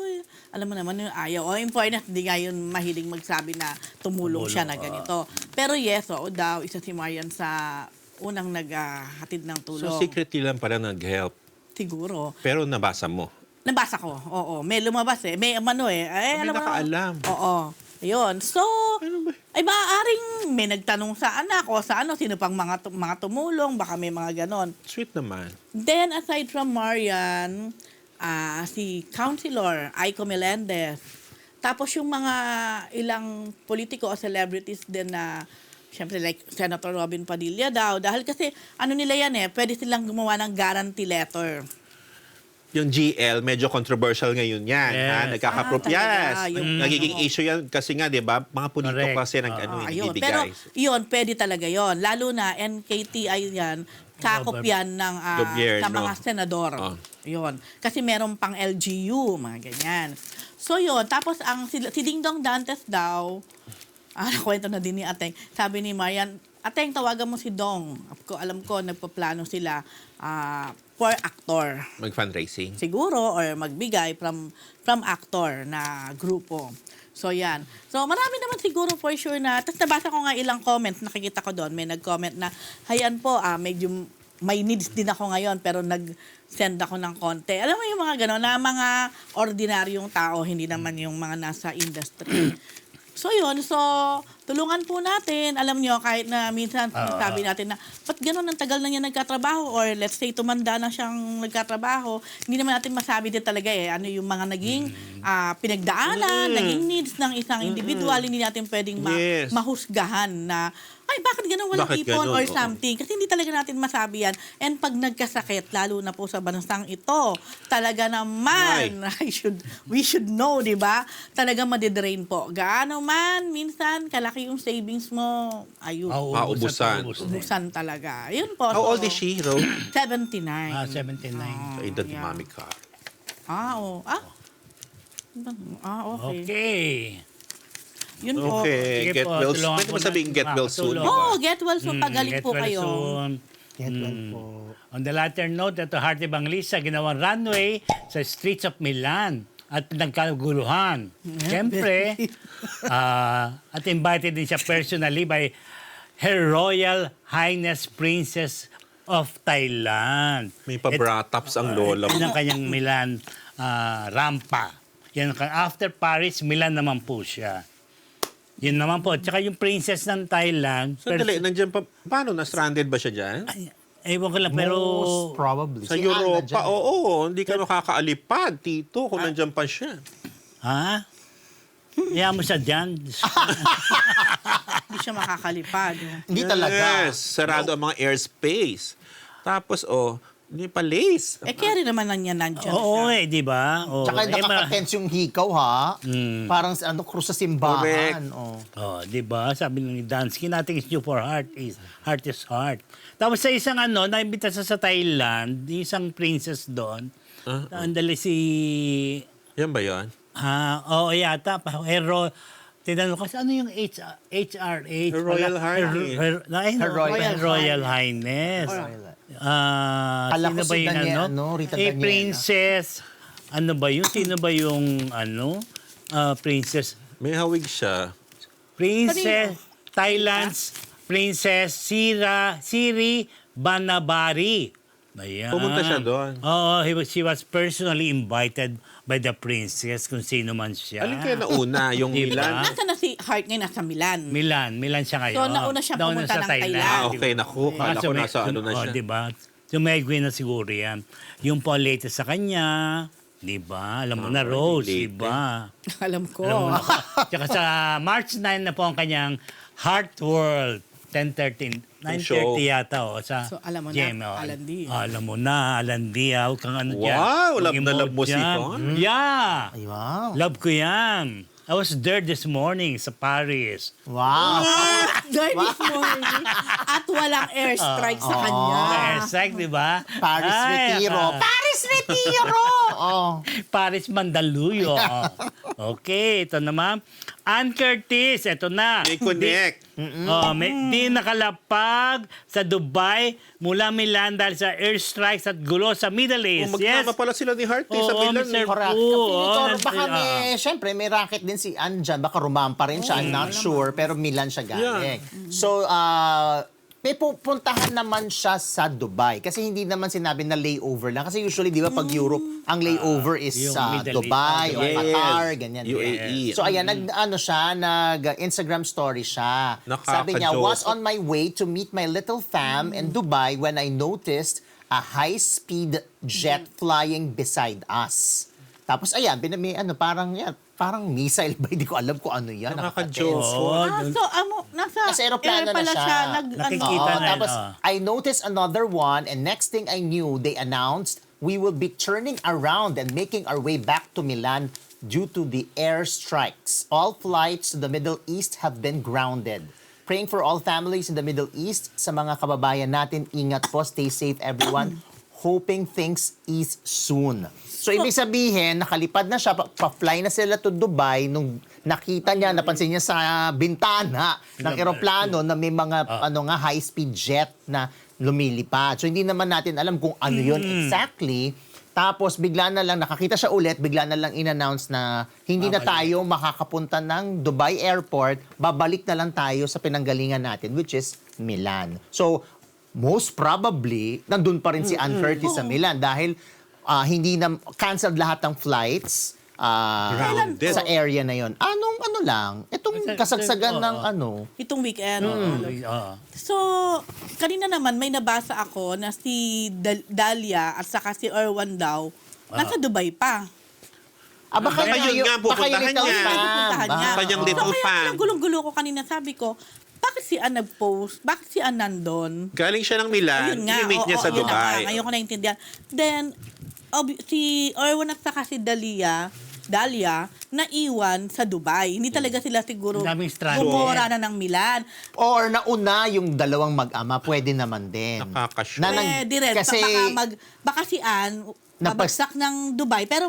alam mo naman yung ayaw. In fairness, hindi nga yun mahiling magsabi na tumulong siya na ganito. Pero yes, daw, isa si Marian sa unang naghatid ng tulong. So, secretly lang pala nag-help. Siguro. Pero nabasa mo. Nabasa ko, oo. May lumabas May May alam mo, nakaalam. Oo. Ayun. So, Ano ba? ay maaaring may nagtanong sa anak o sa sino pang mga tumulong, baka may mga ganon. Sweet naman. Then, aside from Marian, si Councilor Aiko Melendez, tapos yung mga ilang politiko o celebrities din na syempre like Senator Robin Padilla daw. Dahil kasi nila yan pwede silang gumawa ng guarantee letter. Yung GL, medyo controversial ngayon yan. Yes. Nagkaka-proof. Talaga, Yes. yung Nagiging issue yan kasi nga, di ba? Mga politiko Correct. kasi Ayun. Pero ibibigay. yun, pwede talaga yun. Lalo na NKTI yan, sakop yan ng Gobyerno. sa mga senador. Oh. Yun. Kasi meron pang LGU, mga ganyan. So yun, tapos si Ding Dong Dantes daw, nakwento na din ni Ateng. Sabi ni Marian, Ateng, tawagan mo si Dong. Alam ko, nagpaplano sila for actor. Mag-fundraising. Siguro, or magbigay from actor na grupo. So, yan. So, marami naman siguro for sure na, tapos nabasa ko nga ilang comments, nakikita ko doon, may nag-comment na, hayan po, medyo may needs din ako ngayon, pero nag-send ako ng konti. Alam mo yung mga gano'n, na mga ordinaryong tao, hindi naman yung mga nasa industry. So, yun. So, tulungan po natin. Alam nyo, kahit na minsan sabi natin na, ba't gano'n ang tagal na niya nagkatrabaho? Or let's say, tumanda na siyang nagkatrabaho. Hindi naman natin masabi din talaga ano yung mga naging pinagdaanan, naging needs ng isang individual. Hindi natin pwedeng Yes. mahusgahan na, ay, bakit gano'n walang Bakit ipon ganun? or Oo. something? Kasi hindi talaga natin masabi yan. And pag nagkasakit, lalo na po sa bansang ito, talaga naman, we should know, di ba? Talaga madidrain po. Gaano man, minsan, kalaki yung savings mo, ayun, Maubusan. ubusan talaga. Yun po. How old is she, Ro? 79. 79. Sa edad ni Yeah. Mami Car. Okay. Okay. Yun po. Okay, Sige get po, well tulungan soon. Pwede po mo sabihin natin get well soon, di makatulong. ba? Oh, get well soon. Pagaling Get po well kayo. soon. Get well po. On the latter note, ito Heart Evangelista, ginawang runway sa streets of Milan at nagkaguluhan. Siyempre, at invited din siya personally by Her Royal Highness Princess of Thailand. May pa-brataps ang lola mo. Yan ang kanyang Milan rampa. Yan, after Paris, Milan naman po siya. Yun naman po. Tsaka yung princess ng Thailand. Sandali, nandiyan pa. Paano? Na-stranded ba siya dyan? Ewan ko lang, pero... Most probably. Sa Si Anna Europa, dyan. oo. Hindi ka makakaalipad, Tito, kung nandiyan pa siya. Ha? Iyan mo siya dyan. Hindi siya makakalipad. Hindi talaga. Yes, sarado ang mga airspace. Tapos, hindi pa lace. Kaya rin naman yan nandiyan Oo siya. di ba? Oo. Tsaka nakaka-tense yung hikaw, ha? Parang krus sa simbahan. Correct. Oh, di ba? Sabi ni Dansky, nothing is due for heart is heart. Tapos sa isang naimbita sa Thailand, isang princess doon. Andali si Yan ba yan? yata pa tinanong kasi ano yung HRH? Her Royal Highness. Her Royal Highness. Kala Sino ko ba si yung Daniela, Rita Daniela. princess. Ano ba yun? Sino ba yung princess? May hawig siya. Princess, Thailand's Princess Siri Banabari. Ayan. Pumunta siya doon. Oo, she was personally invited by the princess kung sino man siya. Alin kaya nauna? Yung Diba? Milan? Nasa na si Heart ngayon? Nasa Milan. Milan siya ngayon. So, nauna siya pumunta ng Thailand. Okay, naku. Kala ko nasa ano na siya. Diba? Sumegway na siguro yan. Yung po latest sa kanya, diba? Alam mo na, Rose, latest. diba? Alam ko. Alam mo na. Tsaka sa March 9 na po ang kanyang Heart World. 10:13. show. 9:30 yata sa So, alam mo na, GM, Alandi. Alam mo na, Alandi. Huwag kang ano dyan. Wow, Huwag love na love mo si dyan. Con. Yeah. Ay, wow. Love ko yan. I was there this morning sa Paris. Wow. Dahil this morning. At walang airstrike sa kanya. Exact, di ba? Paris Ay, Retiro. Paris Retiro! Oh. Paris Mandaluyong. Okay, ito naman. Ann Curtis, ito na. May connect. Di nakalapag sa Dubai mula Milan dahil sa airstrikes at gulo sa Middle East. Magkama pala sila ni Heart sa Oo, Milan. Mr. Correct. Oo, Feeling ko, baka nandun, syempre, may racket din si Ann dyan. Baka rumampa rin siya. I'm not sure. Pero Milan siya galing. So, may pupuntahan naman siya sa Dubai. Kasi hindi naman sinabi na layover lang. Kasi usually, di ba, pag Europe, ang layover is Yung sa Middle Dubai o East. Qatar, ganyan. UAE. So, ayan, nag-Instagram story siya. Sabi niya, Nakaka-joke. was on my way to meet my little fam in Dubai when I noticed a high-speed jet flying beside us. Tapos, ayan, parang missile ba? Hindi ko alam kung ano yan. Nakaka-joke. Nakaka-tense. So, nasa Nasa aeroplano air pala na siya. Nakikita Oo, na tapos, yun, I noticed another one and next thing I knew, they announced we will be turning around and making our way back to Milan due to the air strikes. All flights to the Middle East have been grounded. Praying for all families in the Middle East. Sa mga kababayan natin, ingat po, stay safe everyone. Hoping things ease soon. So, ibig sabihin, nakalipad na siya, pa-fly na sila to Dubai nung nakita niya, napansin niya sa bintana ng eroplano na may mga high-speed jet na lumilipad. So, hindi naman natin alam kung ano yun exactly. Tapos, bigla na lang, nakakita siya ulit, bigla na lang in-announce na hindi na tayo makakapunta ng Dubai Airport, babalik na lang tayo sa pinanggalingan natin, which is Milan. So, most probably, nandun pa rin si Ann Curtis sa Milan dahil hindi na canceled lahat ng flights Grounded. sa area na yon. Anong ano lang, itong kasagsagan ng Itong weekend. Oo. So, kanina naman may nabasa ako na si Dalia at saka si Erwan daw, nasa Dubai pa. baka Baka yun nga, pupuntahan niya. Pupuntahan niya. Kanyang So, little kaya fan. parang gulong-gulo ko kanina, sabi ko, bakit si Ann nag-post? Bakit si Ann nandun? Galing siya ng Milan, Ayun nga, i-meet niya sa yun na nga. Dubai. Ngayon ko naintindihan. Then, si Erwan at saka si Dalia, naiwan sa Dubai. Hindi talaga sila siguro Ang daming stranded. bumura na ng Milan. or nauna yung dalawang mag-ama, pwede naman din. Nakakashock. Pwede rin. Kasi, Baka si Ann, Napas- babagsak ng Dubai. Pero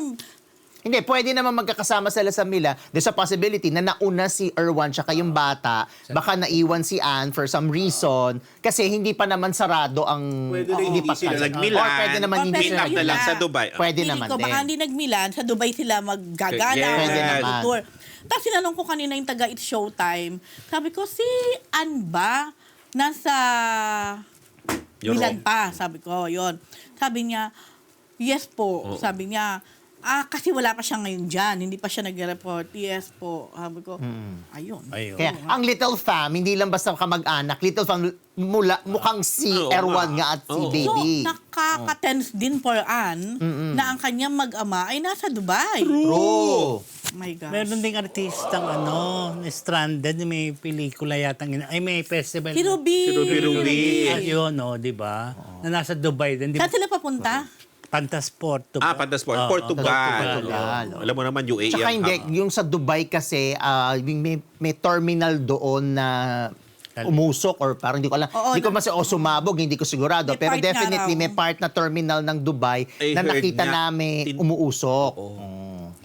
hindi, pwede naman magkakasama sila sa Mila. There's a possibility na nauna si Erwan tsaka yung bata, baka naiwan si Ann for some reason, kasi hindi pa naman sarado ang... Pwede rin hindi sila kasal. nag-Milan. Or pwede naman hindi Meet sila up na lang sa Dubai. Pwede feeling naman ko, din. baka hindi nag-Milan, sa Dubai sila maggagala. Yes. Pwede naman. Tour. Tapos sinanong ko kanina yung taga It's Showtime. Sabi ko, si Ann ba nasa Milan Europe. pa? Sabi ko, yon. Sabi niya, yes po. Sabi niya, kasi wala pa siya ngayon dyan. Hindi pa siya nag-report. Yes po. Sabi ko, ayun. Kaya, ang Little Fam, hindi lang basta kamag-anak. Little Fam, mukhang si Oo Erwan nga. nga at si Oo. Baby. So, nakaka-tense din for Ann na ang kanyang mag-ama ay nasa Dubai. True. Oh my gosh. Meron ding artistang stranded, may pelikula yatang, may festival. Si Ruby. Si Ruby. Yun, di ba? Na nasa Dubai din. Di ba? Saan sila papunta? Pantasport. Pantasport. Portugal. Portugal. Alam mo naman, UAE. Tsaka ang hindi, hub. yung sa Dubai kasi, may terminal doon na umusok or parang hindi ko alam. Oo, Hindi ko mas sumabog, hindi ko sigurado. May Pero part nga definitely raw. may part na terminal ng Dubai I na heard nakita nga. namin umuusok.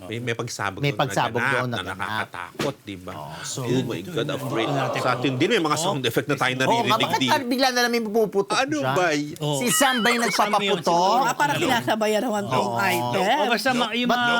May pagsabog May doon pagsabog na doon na ganap, na ganap. nakakatakot, di ba? so- Oh my God, afraid. Sa atin din, may mga sound effect na tayo Oo nga, naririnig bakit din. bigla na lang may puputok Ano siya? ba? Oo. Si Sam ba yung nagpapaputok? Parang sinasabayan naman tong item. O basta yung mga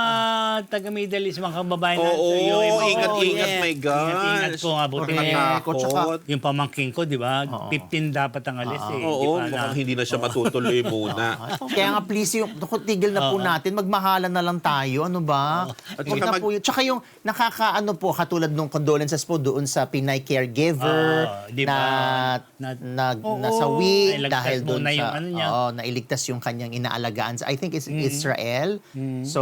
taga-Middle East, mga kababayan natin Oo, sa iyo. ingat-ingat, yes. my God. Ingat-ingat po nga, buti. Nakatakot. Yung pamangking ko, di ba? 15 dapat ang alis eh. Oo, Di ba, mukhang hindi na siya matutuloy muna. Kaya nga please, tigil na po natin, magmahalan na lang tayo, ano ba? At Huwag saka na po yun. Tsaka yung nakakaano po, katulad nung condolences po doon sa Pinay caregiver di ba? nasawi Nailigtas dahil doon muna sa, yung ano niya. nailigtas yung kanyang inaalagaan. I think it's Israel. So,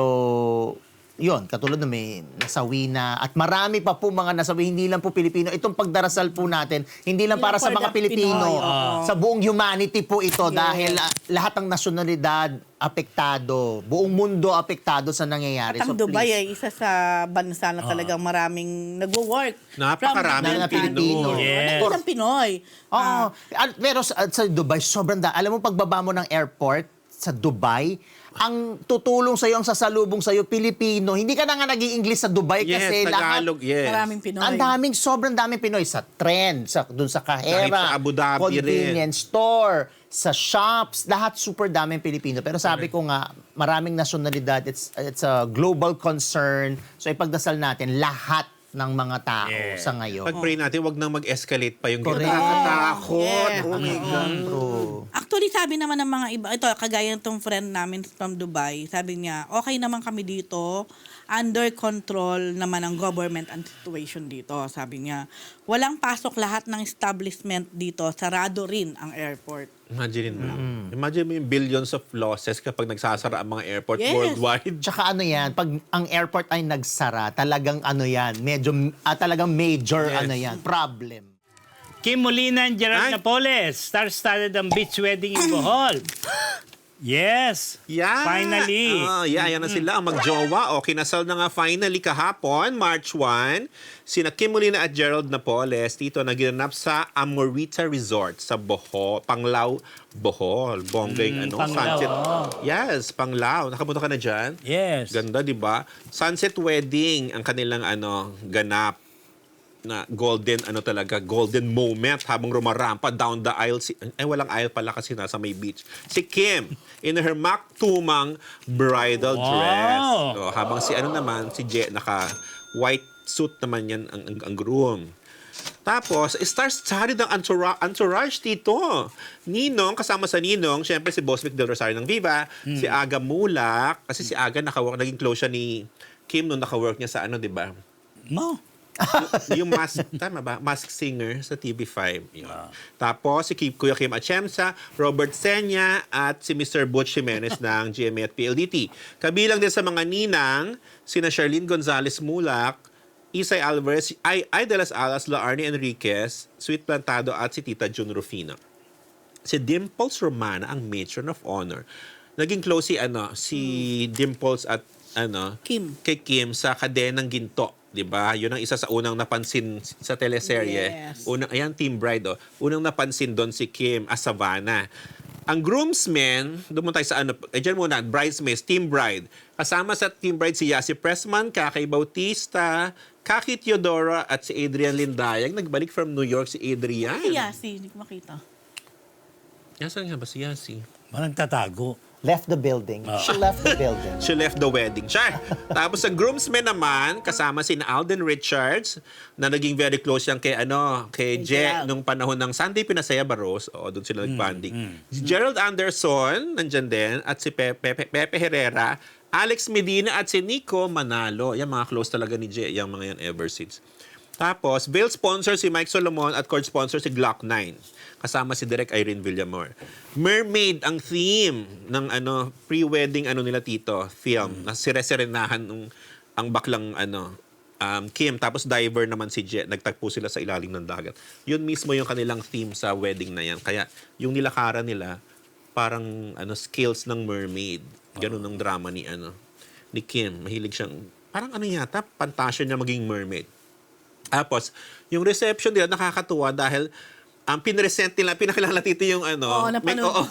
yun, katulad na may nasawi na, at marami pa po mga nasawi, hindi lang po Pilipino. Itong pagdarasal po natin, hindi lang Hindi para lang sa for mga the Pilipino, Pinoy, sa buong humanity po ito, Yes. dahil lahat ng nasyonalidad apektado, buong mundo apektado sa nangyayari. At ang So, Dubai please. ay isa sa bansa na talagang maraming nagwo-work. Napakaraming Na Pilipino. Yes. Isang Pinoy. Oo. Pero sa Dubai, sobrang alam mo, pagbaba mo ng airport sa Dubai, ang tutulong sa'yo, ang sasalubong sa'yo, Pilipino. Hindi ka na nga nag-i-English sa Dubai Yes, kasi lahat, Tagalog, yes. Maraming Pinoy. ang sobrang daming Pinoy sa trend, dun sa Kahit kahera, sa Abu Dhabi convenience store, sa shops, lahat super daming Pilipino. Pero sabi ko nga, maraming nasyonalidad, it's a global concern. So ipagdasal natin lahat ng mga tao Yeah. sa ngayon. Pag-pray natin, wag nang mag-escalate pa yung Correct. nakakatakot. Yes. Oh my God. True. Actually, sabi naman ng mga iba, ito, kagaya nitong friend namin from Dubai, sabi niya, okay naman kami dito, under control naman ang government and situation dito. Sabi niya, walang pasok lahat ng establishment dito, sarado rin ang airport. Imagine mo. Imagine mo yung billions of losses kapag nagsasara ang mga airport Yes. worldwide. Tsaka ano yan, pag ang airport ay nagsara, talagang ano yan, talagang major Yes. ano yan, problem. Kim Molina and Gerald Ay. Napoles, star-studded ang beach wedding in Bohol. Yes. Yeah. Finally. Ayan na sila ang magjowa. O, kinasal na nga finally kahapon, March 1. Sina Kim Molina at Gerald Napoles dito naginanap sa Amorita Resort sa Bohol, Panglao, Bohol. Bongga yung Panglao, sunset. oo. Yes, Panglao. Nakapunta ka na dyan? Yes. Ganda, di ba? Sunset wedding ang kanilang ganap na golden golden moment habang rumarampa down the aisle walang aisle pala kasi nasa may beach si Kim in her maktumang bridal Wow. dress. So, habang si si Je naka white suit naman yan ang groom. Tapos, star-studded ang entourage dito. Ninong, kasama sa Ninong, syempre si Boss Vic Del Rosario ng Viva, si Aga Mulak, kasi si Aga naging close siya ni Kim nung naka-work niya sa ano, di ba? No. Yung tama ba? Mask Singer sa TV5. Yun. Tapos si Kuya Kim Atienza, Robert Senya, at si Mr. Butch Jimenez ng GMA at PLDT. Kabilang din sa mga ninang, sina Charlene Gonzalez Mulak, Isay Alvarez, Ay de las Alas, Laarni Enriquez, Sweet Plantado at si Tita June Rufino. Si Dimples Romana ang matron of honor. Naging close si Dimples at Kim. kay Kim sa Kadenang Ginto, 'di ba? 'Yun ang isa sa unang napansin sa teleserye. Yes. Ayan, Team Bride, oh. Unang napansin doon si Kim as Savannah. Ang groomsmen, doon mo tayo sa diyan muna, bridesmaids, Team Bride. Kasama sa Team Bride si Yasi Pressman, Kakay Bautista, Kaki Teodora at si Adrian Lindayag. Nagbalik from New York si Adrian. Ay, Yasi, hindi ko makita. Saan nga ba si Yasi? Walang tatago. Left the building. She left the building. She left the wedding. Char! Tapos ang groomsmen naman, kasama si Alden Richards, na naging very close yan kay Kay Je, Gerald. nung panahon ng Sunday Pinasaya Baros. O, doon sila nag-bonding. Si Gerald Anderson, nandyan din, at si Pepe Herrera, Alex Medina, at si Nico Manalo. Yan, mga close talaga ni Je, yung mga yan ever since. Tapos, veil sponsor si Mike Solomon at cord sponsor si Glock 9. Kasama si Direk Irene Villamor. Mermaid ang theme ng pre-wedding nila tito, film. Na sireserenahan ang baklang Kim. Tapos diver naman si Jet. Nagtagpo sila sa ilalim ng dagat. Yun mismo yung kanilang theme sa wedding na yan. Kaya yung nilakaran nila, parang skills ng mermaid. Ganun ang drama ni Kim. Mahilig siyang, parang yata, pantasya niya maging mermaid. Tapos, yung reception nila nakakatuwa dahil ang pinresent nila, pinakilala tito yung napanood.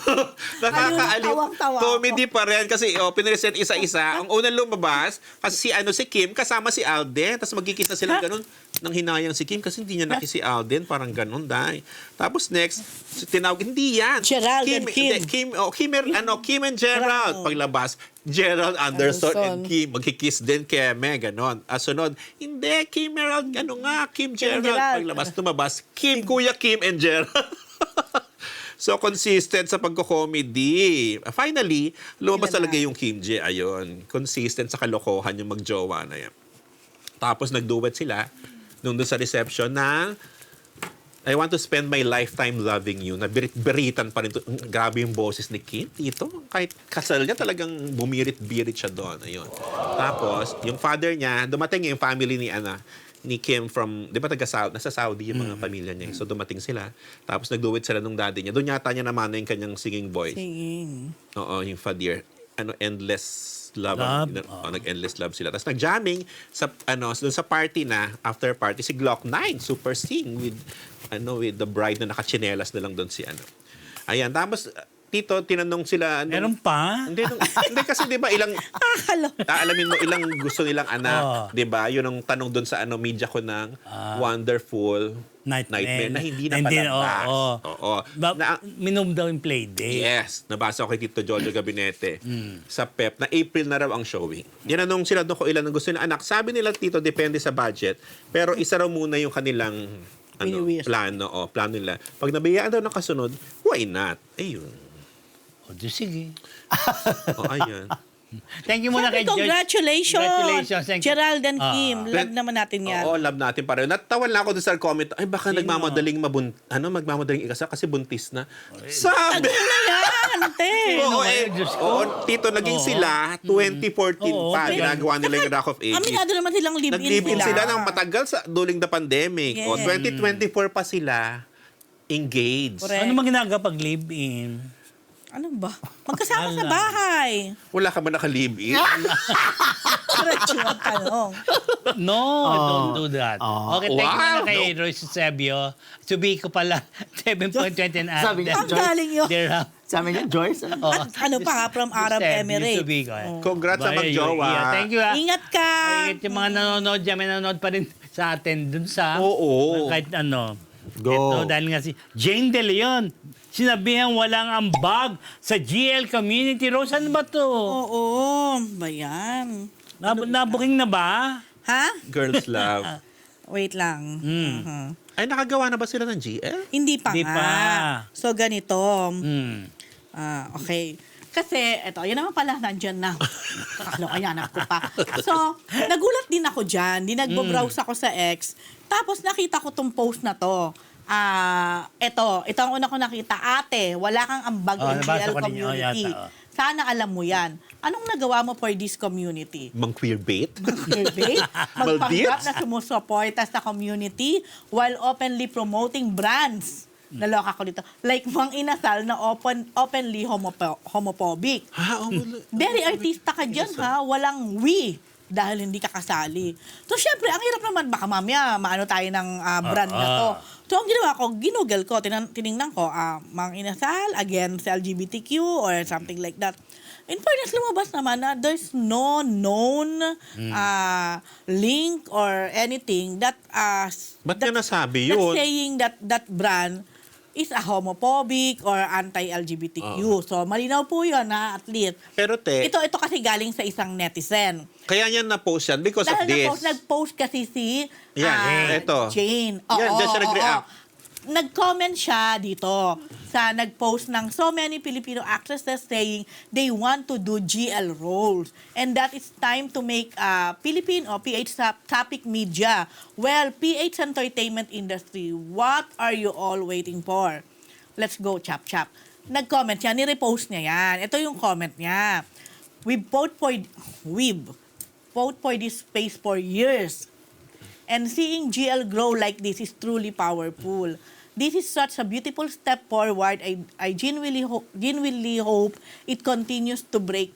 nakakaaliw. Tawang-tawa Comedy pa rin kasi pinresent isa-isa. Ang unang lumabas, kasi si Kim kasama si Alden, tapos magkikis na sila ganun. Nang hinayang si Kim kasi hindi niya nakis si Alden, parang ganun, dahil. Tapos next, tinawag, hindi yan. Gerald and Kim. Kim and Gerald. Paglabas, Gerald Anderson and Kim. Magkikiss din keme, ganon. Sunod, hindi, Kim Gerald. Paglabas, tumabas, Kuya Kim and Gerald. So, consistent sa pagko-comedy. Finally, lumabas talaga yung Kim J. Ayun. Consistent sa kalokohan yung magjowa na yan. Tapos, nag-duet sila nung doon sa reception na I want to spend my lifetime loving you. Nabirit-biritan pa rin. Grabe yung boses ni Kim. Tito, kahit kasal niya talagang bumirit-birit siya doon. Ayun. Tapos, yung father niya, dumating yung family ni Kim from, di ba nasa Saudi yung mga pamilya niya. So, dumating sila. Tapos, nag-duet sila nung daddy niya. Doon yata niya naman yung kanyang singing voice. Singing. Oo, yung Fadir. Endless love. Nag-endless love sila. Tapos nag-jamming doon sa party na, after party, si Glock 9, super sing with the bride na nakachinelas na lang doon si Ayan, tapos tito, tinanong sila. Meron pa? Hindi kasi 'di ba ilang alamin mo ilang gusto nilang anak, 'di ba? 'Yun ang tanong doon sa media ko ng Wonderful Nightmare na hindi na palabas. Oo. Minom daw yung play day. Yes, nabasa ko kay Tito Jojo Gabinete sa PEP na April na raw ang showing. Tinanong sila doon kung ilan ang gusto nila anak. Sabi nila, Tito, depende sa budget. Pero isa raw muna yung kanilang plano nila. Pag nabiyaan daw ng kasunod, why not? Ayun. O, sige. Ayun. Thank you muna kay George. Congratulations. Thank you. Gerald and Kim. Love naman natin yan. Oo, love natin pareho. Natawan lang ako doon sa comment. Ay, baka nagmamadaling magmamadaling ikasal kasi buntis na. Sabi! Ano yan, ate? Oo, Tito, naging sila 2014 pa. Ginagawa nila yung Rock of Ages. Aminado naman silang live-in Nag-live-in sila ng matagal during the pandemic. Yes. O, 2024 pa sila engaged. Correct. Ano mang ginagawa pag live-in? Ano ba? Magkasama sa bahay. Wala ka ba naka-live-in? Diretso ang tanong. No, don't do that. Okay, thank you Wow. muna kay Royce Eusebio. Subi ko pala, 7.20 and Sabi niya, Ang galing yun. Sabi niya, Joyce, At ano pa nga, from Arab Emirates. Subi ko. Congrats sa magjowa. Thank you. Ingat ka. Ingat yung mga nanonood dyan. May nanonood pa rin sa atin dun sa... Oo. Kahit ano. Go. Ito, dahil nga si Jane De Leon. Sinabihan walang ambag sa GL Community. Rose, ano ba to? Oo, ba yan? Nabuking na ba? Ha? Girls love. Wait lang. Ay, nakagawa na ba sila ng GL? Hindi pa Hindi nga. pa. So, ganito. Hmm. Okay. Kasi, eto, yun naman pala, nandyan na. Kakaloka yan, ako pa. So, nagulat din ako dyan. Nagbo-browse ako sa X. Tapos, nakita ko tong post na to. Ito ang una ko nakita. Ate, wala kang ambag in nabasa GL ko din yun, community. yata, Sana alam mo yan. Anong nagawa mo for this community? Mang queerbait? Survey, magpanggap Maldives? na sumusuporta sa community while openly promoting brands. Naloka ko dito. Like Mang Inasal na openly homophobic. Ha? Oh, Very artista ka dyan, ha? Walang we dahil hindi ka kasali. So, syempre, ang hirap naman, baka mamaya, maano tayo ng brand na to. So, ang ginawa ko, ginugel ko, tinignan ko, Mang Inasal against LGBTQ or something like that. In fairness, lumabas naman na there's no known link or anything that Ba't niya nasabi yun? that's saying that that brand is a homophobic or anti-LGBTQ. So, malinaw po yun, at least. Pero Ito kasi galing sa isang netizen. kaya niya na-post yan because of Dahil this. nag-post kasi si Yan, ito. Jane. Yan, dyan siya nag-react. Nag-comment siya dito sa nag-post ng so many Filipino actresses saying they want to do GL roles and that it's time to make Philippine or PH topic media. Well, PH entertainment industry, what are you all waiting for? Let's go, chap. Nag-comment siya, ni-repost niya yan. Ito yung comment niya. We've fought for this space for years. And seeing GL grow like this is truly powerful. This is such a beautiful step forward. I genuinely hope it continues to break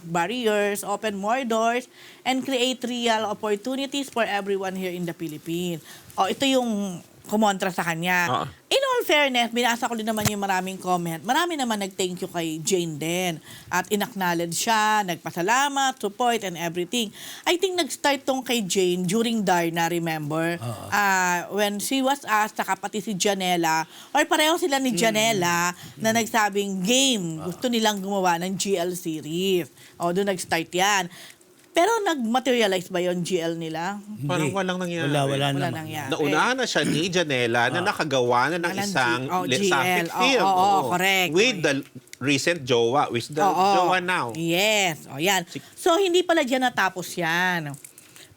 barriers, open more doors, and create real opportunities for everyone here in the Philippines. Ito yung kumontra sa kanya. In all fairness, binasa ko din naman yung maraming comment. Marami naman nag-thank you kay Jane din. At in-acknowledge siya, nagpasalamat, support, and everything. I think nag-start tong kay Jane during Darna, remember? When she was asked, saka pati si Janela, or pareho sila ni Janela, na nagsabing game, gusto nilang gumawa ng GL series. Doon nag-start yan. Pero nag-materialize ba yung GL nila? Parang walang nangyari. Wala Wala naman. nangyari. Naunahan na siya ni Janela na nakagawa na ng Walang isang GL. sapphic film. Correct. With the recent jowa. With the jowa now. Yes. Yan. So, hindi pala dyan natapos yan.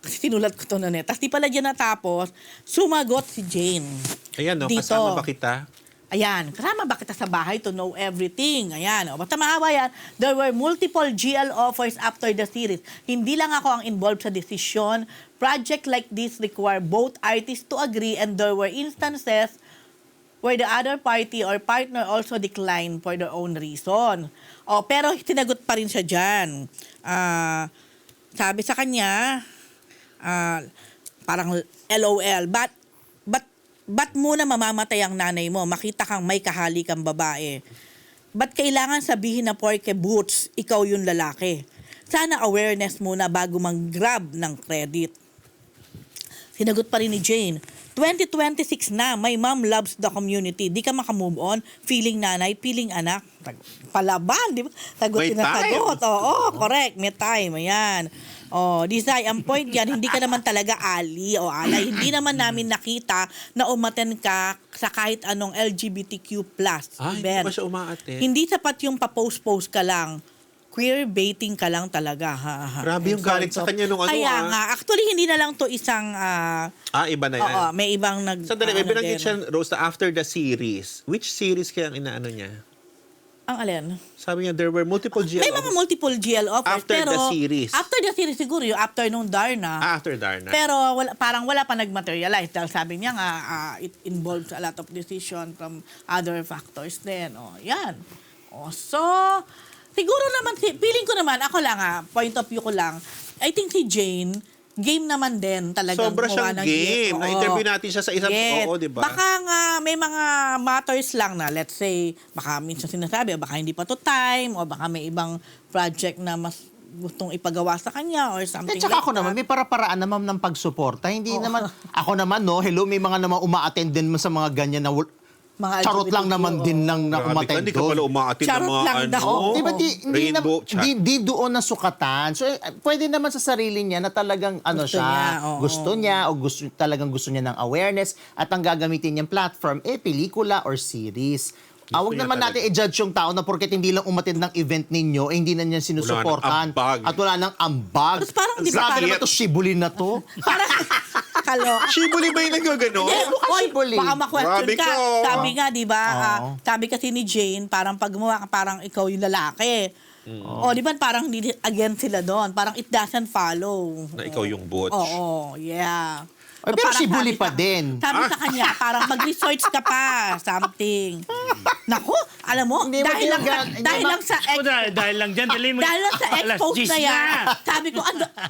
Kasi tinulat ko ito na net. Tapos di pala dyan natapos, sumagot si Jane. Ayan, no? Dito. Kasama ba kita? Ayan, kasama ba kita sa bahay to know everything? Ayan, basta maawa yan. There were multiple GL offers after the series. Hindi lang ako ang involved sa decision. Project like this require both artists to agree and there were instances where the other party or partner also declined for their own reason. Pero tinagot pa rin siya dyan. Sabi sa kanya, parang LOL, Ba't muna mamamatay ang nanay mo? Makita kang may kahali kang babae. Ba't kailangan sabihin na porke boots, ikaw yung lalaki? Sana awareness muna bago mag-grab ng credit. Sinagot pa rin ni Jane, 2026 na, my mom loves the community. Di ka makamove on, feeling nanay, feeling anak. Palaban, di ba? May Sagot. Oo, correct. May time, ayan. Disay, ang point yan, hindi ka naman talaga ali o alay. Hindi naman namin nakita na umaten ka sa kahit anong LGBTQ+. Hindi event. ba siya umaaten? Hindi sapat yung pa-post-post ka lang. Queer baiting ka lang talaga. Grabe yung galit sa kanya nung ano. Kaya nga, actually, hindi na lang to isang... Iba na yan. may ibang Sandali, may binanggit din. siya, Rose, na after the series. Which series kaya ang inaano niya? Ang alin? Sabi niya, there were multiple GL May mga multiple GL offers. After pero, the series. After the series siguro, yung after nung Darna. After Darna. Pero parang wala pa nag-materialize dahil sabi niya nga it involves a lot of decision from other factors din. Yan. So, siguro naman, feeling ko naman, ako lang point of view ko lang, I think si Jane, game naman din talagang Sobra gumawa siyang ng game. Na-interview natin siya sa isang, di ba? Baka nga may mga matters lang na, let's say, baka minsan sinasabi, baka hindi pa to time, o baka may ibang project na mas gustong ipagawa sa kanya or something At saka like ako naman, may para-paraan naman ng pagsuporta. Hindi naman, ako naman, hello, may mga naman uma-attend din sa mga ganyan na mga charot lang LGBTQ, naman din na Grabe umattend ka, hindi ka pala doon. umaatin ng Charot mga lang daw. Di ba, rainbow chat. di doon na sukatan. So, pwede naman sa sarili niya na talagang Gusto niya, oo. gusto niya o talagang gusto niya ng awareness at ang gagamitin niyang platform, pelikula or series. Huwag niya naman talaga. natin i-judge yung tao na porket hindi lang umatid ng event ninyo, hindi na niya sinusuportahan. ambag. At wala nang ambag. Tapos parang di ba Grabe parang- naman to, shibulin na to. Parang, kaloka. Shibuli ba yung nagagano? Oy, Shibuli. baka ma-question Grabe ka. ka. Sabi nga, di ba, Oo. sabi kasi ni Jane, parang pag gumawa ka, parang ikaw yung lalaki. O, di ba, parang against sila doon. Parang it doesn't follow. Na ikaw yung butch. Oo, yeah. Ay, pero parang shibuli sabi pa sa- din. Sabi sa kanya, parang mag-research ka pa, something. Naku, alam mo, Hindi mo dahil lang sa O, dahil lang dyan, dali mo. dahil lang sa Alas expose 10 na yan, sabi ko,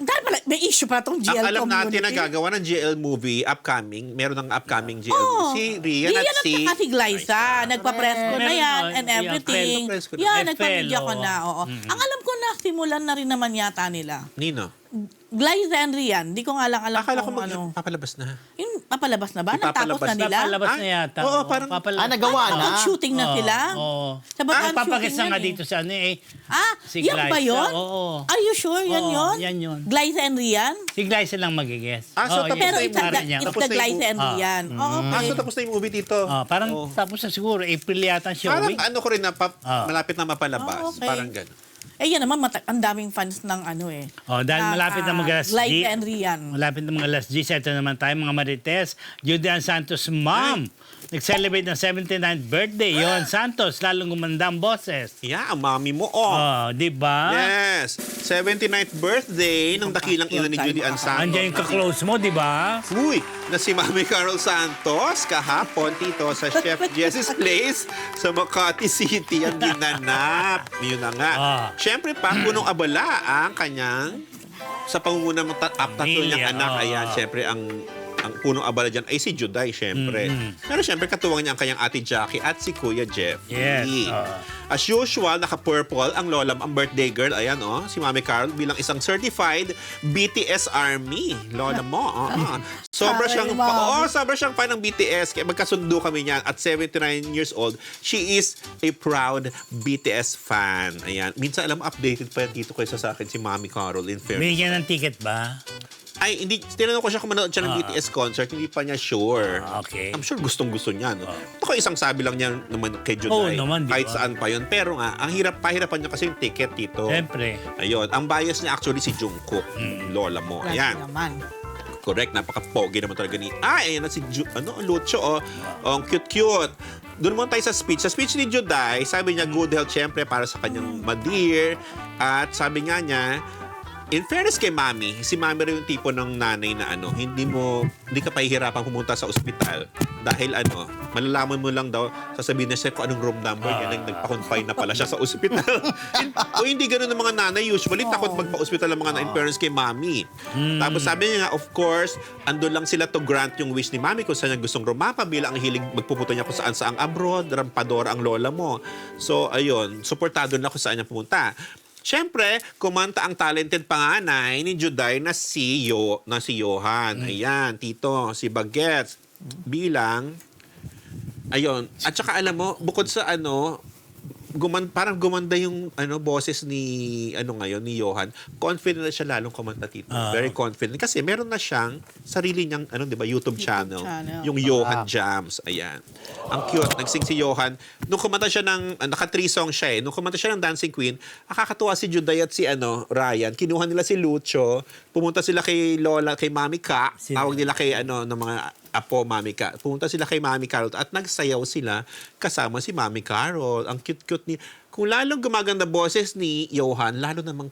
dahil pala, may issue pa tong GL Ang alam community. natin na gagawa ng GL movie, upcoming, meron ng upcoming GL Oh, movie. Si Rian at at si... saka si Glyza. Nagpa-press ko na Meron, yan oh, and yeah, everything. press ko na. Yeah, FL, nagpa-media ko oo. na. Oo. Ang alam ko na, simulan na rin naman yata nila. Nino. Glyza and Rian, di ko nga lang alam Akala ko kung ano. papalabas na. Yung papalabas na ba? Ipapalabas Natapos na nila? Papalabas na Ay, yata. oo, parang- nagawa na. Pag-shooting na sila? Oo. Sa bagang Papakis shooting na nga yan eh. dito sa ano eh. Ah, Si yan ba Glyza, yun? oo. Are you sure yan Oo, yun? yan yun. Glyza and Rian? Si Glyza lang magigess. Ah, so tapos Pero na yung it's the, movie niya. it's Tapos the na yung Glyza and Ah. Rian. Oh, okay. So tapos na yung movie dito. Parang Oo. tapos na siguro, April yata ang Parang showing. ano ko rin na malapit na mapalabas. Oh, okay. Parang gano'n. Eh yan naman, ang daming fans ng ano eh. Dahil malapit na mag-alas G. Glyza and Rian. Malapit na mga last G. Ito naman tayo, mga Marites. Judean Santos' mom. Nag-celebrate ng 79th birthday. Yon Santos, lalong gumanda ang boses. Yeah, ang mami mo, oh. Di ba? Yes. 79th birthday ng dakilang ina ni Julian Santos. Andiyan yung ka-close mo, di ba? Uy, na si Mami Carol Santos kahapon dito sa Chef Jessie's Place sa Makati City ang ginanap. Yun na nga. Siyempre pa, punong abala ang kanyang sa pangunguna ng tatlo niyang anak. Ayan, siyempre ang punong abala dyan ay si Juday, siyempre. Pero siyempre, katuwang niya ang kanyang ate Jackie at si Kuya Jeff. Yes. As usual, naka-purple ang lola, ang birthday girl. Ayan, si Mami Carol bilang isang certified BTS Army. Lola mo. Sobra Ay, siyang, Mami. sobra siyang fan ng BTS. Kaya magkasundo kami niyan. At 79 years old, she is a proud BTS fan. Ayan. Minsan, alam mo, updated pa yan dito kaysa sa akin si Mami Carol in fairness. Bigyan ng ticket ba? Ay, hindi. Tinanong ko siya kung manood siya ng BTS concert. Hindi pa niya sure. Okay. I'm sure gustong-gusto niya. No? Ako isang sabi lang niya naman kay Juday. Oo naman, di kahit ba? saan pa yun. Pero nga, ang pahirapan niya kasi yung ticket dito. Siyempre. Ayun. Ang bias niya actually si Jungkook. Lola mo. Grabe Ayan. naman. Correct. Napaka-pogi naman talaga ni... ayan na si Lucho. Oh. Ang cute-cute. Doon muna tayo sa speech. Sa speech ni Juday, sabi niya good health syempre para sa kanyang madir. At sabi nga niya, in fairness kay Mami, si Mami rin yung tipo ng nanay na hindi ka pahihirapan pumunta sa ospital dahil malalaman mo lang daw, sasabihin na siya kung anong room number niya, nagpa-confine na pala siya sa ospital. O hindi ganun ng mga nanay, usually takot magpa-ospital ang mga in fairness kay Mami. Tapos sabi niya nga, of course, andun lang sila to grant yung wish ni Mami kung saan niya gustong rumapa bilang ang hilig magpupunta niya kung saan saang abroad, rampadora ang lola mo. So, ayun, suportado na kung saan niya pumunta. Siyempre, kumanta ang talented panganay ni Juday na si Johan. Ayan, tito, si Bagets. Bilang, ayun. At saka alam mo, bukod sa parang gumanda yung boses ni ni Johan. Confident na siya lalong kumanta tito. Very confident kasi meron na siyang sarili niyang di ba YouTube channel. Yung Johan Jams. Ayan. Ang cute. Nagsing si Johan. Nung kumanta siya ng naka 3 songs siya Nung kumanta siya ng Dancing Queen, nakakatuwa si Juday at si Ryan. Kinuha nila si Lucho. Pumunta sila kay Lola, kay Mami Ka. Tawag nila kay ng mga apo Mami Ka. Pumunta sila kay Mami Carol at nagsayaw sila kasama si Mami Carol. Ang cute-cute ni... Kung lalong gumaganda boses ni Johan, lalo namang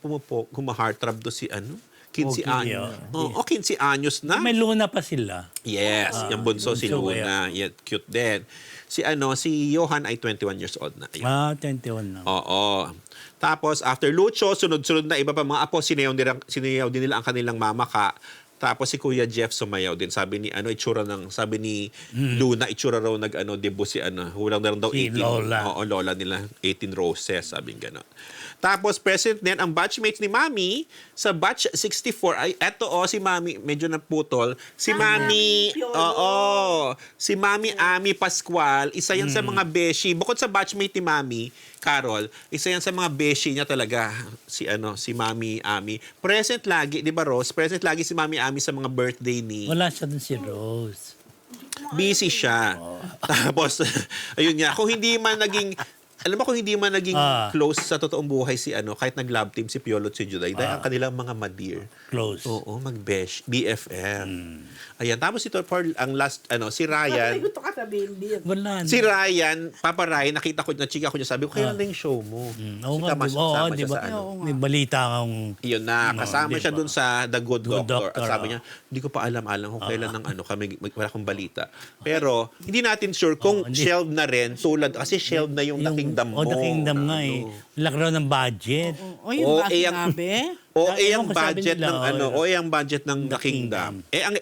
heartthrob do si 15 anyos. Oo, 15 anyos na. May luna pa sila. Yes, yung bunso si bunso, Luna. Yeah, cute din. Si Johan ay 21 years old na. Ayun. 21 na. Oo. Tapos after Lucho, sunod-sunod na iba pa mga apo, sinayaw din nila ang kanilang mama Ka. Tapos si Kuya Jeff sumayaw din. Sabi ni sabi ni Luna, itsura raw debut si hulang na lang daw Si 18. Lola. Oo, Lola nila, 18 roses, sabi gano'n. Tapos present din ang batchmates ni Mami sa batch 64. Ay, eto si Mami, medyo naputol. Si Mami, si Mami Ami Pascual, isa yan sa mga beshi. Bukod sa batchmate ni Mami, Carol, isa yan sa mga beshi niya talaga, si Mami Ami. Present lagi, di ba Rose? Present lagi si Mami Ami sa mga birthday ni... Wala siya dun si Rose. busy siya. Tapos, ayun nga, kung hindi man naging close sa totoong buhay si kahit nag-love team si Piolo at si Juday, dahil ang kanilang mga madir. Close. Oo, mag-besh, BFF. Ayan, tapos ito ang last, si Ryan. Gusto ka sabihin din. Wala na. Si Ryan, Papa Ryan, nakita ko, chika ko niya, sabi ko, kailan na yung show mo? Oo nga, Kasama oo, siya di ba? sa May balita kang... Yun na, kasama di siya ba? dun sa The Good Good Doctor. Doctor, At sabi niya, hindi ko pa alam kung kailan ng kami, wala akong balita. Pero, hindi natin sure kung hindi. shelved na rin, tulad, kasi shelved na yung The Kingdom mo. The Kingdom nga eh. Laki raw ng budget. O yung ba ang- sinabi? O Ewan ang ko, sabi budget nila, ng ang budget ng The The Kingdom.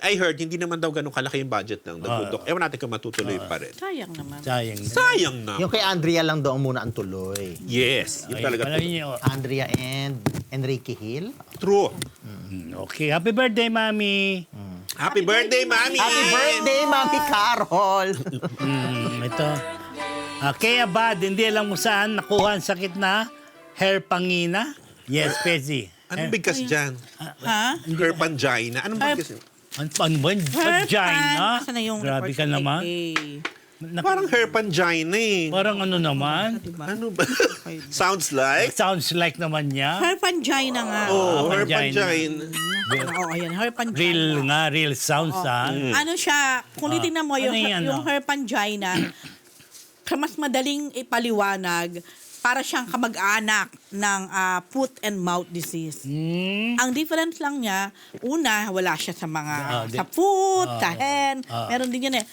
I heard hindi naman daw ganun kalaki yung budget ng The Good Doctor. Ewan natin kung matutuloy pa rin. Sayang naman. Sayang. Sayang na. Yung kay Andrea lang doon muna ang tuloy. Yes, yun talaga. Alam niyo, Andrea and Enrique Hill. True. okay. Happy birthday, Mami. Happy birthday, Mami! Happy birthday, Mami Carol! Ito. Kaya bad, hindi alam mo saan nakuha ang sakit na hair pangina. Yes, Pezzi. Anong bigkas dyan? Ha? Herpangina. Anong bigkas yun? Ano ba? Vagina? Nasaan na yung Grabe report ka kay naman. Kay? Parang herpangina eh. Parang ano naman? Diba? Ano ba? Sounds like? Sounds like naman niya. Herpangina nga. Oh, Herpangina. herpangina. Oo, ayan. Herpangina. Real sounds ha. Ano siya, kung titignan mo yung, Ano yan, yung herpangina, mas madaling ipaliwanag para siyang kamag-anak ng foot and mouth disease. Ang difference lang niya, una, wala siya sa mga, sa foot, sa hand, meron din yan eh.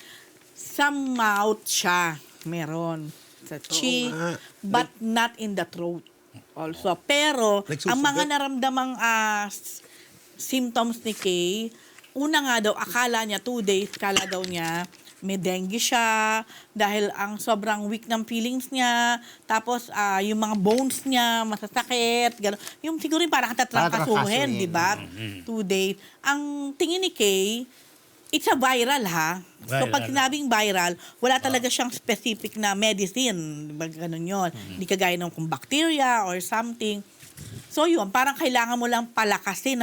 Sa mouth siya, meron. Sa cheek, nga. but not in the throat also. Pero, Nagsusugat? ang mga naramdamang symptoms ni Kay, una nga daw, akala niya, 2 days, akala daw niya, may dengue siya dahil ang sobrang weak ng feelings niya. Tapos, yung mga bones niya, masasakit. Gano'n. Yung siguro yung parang katatrangkasuhin, di ba? 2 days. Ang tingin ni Kay, it's a viral, ha? So, pag sinabing viral, wala talaga siyang specific na medicine. Di ba? Ganun yun. Hindi kagaya ng kung bacteria or something. So yun, parang kailangan mo lang palakasin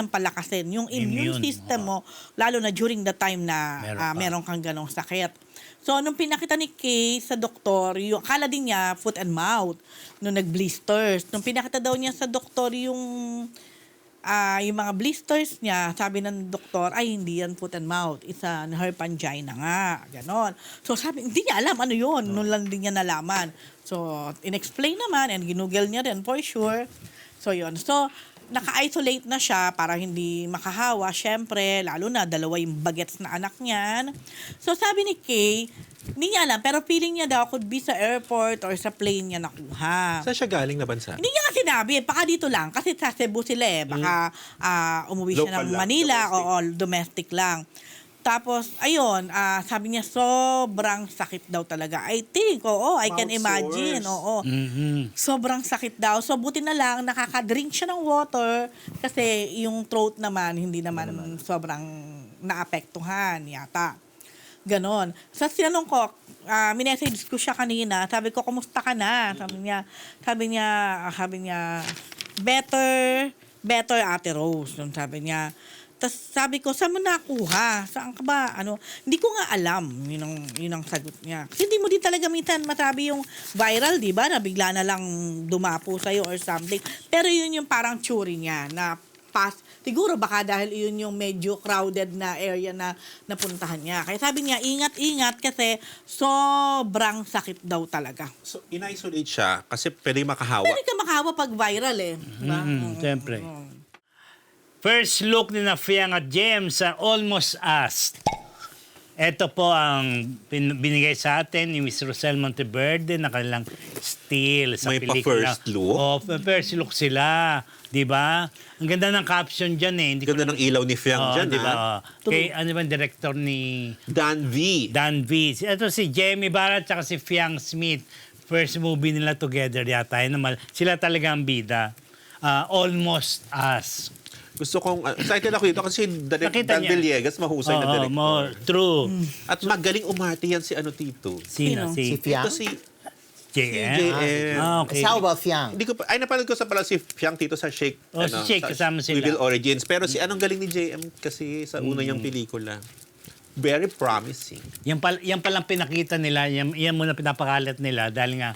yung immune system mo, lalo na during the time na meron kang ganong sakit. So nung pinakita ni Kay sa doktor, yung akala din niya foot and mouth, nung nag-blisters. Nung pinakita daw niya sa doktor yung mga blisters niya, sabi ng doktor, ay hindi yan foot and mouth, isa herpangina nga, ganon. So sabi, hindi niya alam ano yun, nung lang din niya nalaman. So in-explain naman and ginugel niya rin for sure. So, yun. So, naka-isolate na siya para hindi makahawa. Siyempre, lalo na, 2 yung bagets na anak niyan. So, sabi ni Kay, hindi niya alam, pero feeling niya daw could be sa airport or sa plane niya nakuha. Saan siya galing na bansa? Hindi niya nga sinabi, baka dito lang. Kasi sa Cebu sila eh. Baka umuwi siya Local ng lang, Manila domestic. o domestic lang. Tapos, ayun, sabi niya, sobrang sakit daw talaga. I think, I can Mouth imagine, sores. Sobrang sakit daw. So, buti na lang, nakaka-drink siya ng water kasi yung throat naman, hindi naman sobrang naapektuhan yata. Ganon. Sa sinanong ko, minessage ko siya kanina, sabi ko, kumusta ka na? Sabi niya, better Ate Rose. Yung sabi niya, tapos sabi ko, saan mo nakuha? Saan ka ba? Hindi ko nga alam. Yun ang sagot niya. Kasi hindi mo din talaga minsan masabi yung viral, di ba? Na bigla na lang dumapo sa'yo or something. Pero yun yung parang theory niya na siguro baka dahil yun yung medyo crowded na area na napuntahan niya. Kaya sabi niya, ingat-ingat kasi sobrang sakit daw talaga. So, in-isolate siya kasi pwede makahawa. Pwede ka makahawa pag viral eh. Diba? Siyempre. First look ni na Fiang at James sa Almost Us. Ito po ang binigay sa atin ni Miss Rosel Monteverde na kanilang still sa May pelikula. pa-first look? Oh, first look sila. Di ba? Ang ganda ng caption dyan eh. Hindi ko Ganda ng ilaw ni Fiang dyan, di ha? ba? Kay ano ba ang director ni Dan V. Dan V. Ito si Jamie Barrett at si Fiang Smith. First movie nila together yata. Sila talaga ang bida. Almost Us. Gusto kong, excited ako dito kasi Nakita Dan niya. Villegas, mahusay na director. True. At magaling umarte yan si Tito. Sino? Si Fiang? Ito si JM. JM. Okay. How about Fiang? Hindi ko pa, napanood ko sa pala si Fiang Tito sa Shake. Oh, si Shake, kasama sila. Reveal Origins. Pero si anong galing ni JM kasi sa una niyang pelikula. Very promising. Yan palang pinakita nila, yan muna pinapakalat nila dahil nga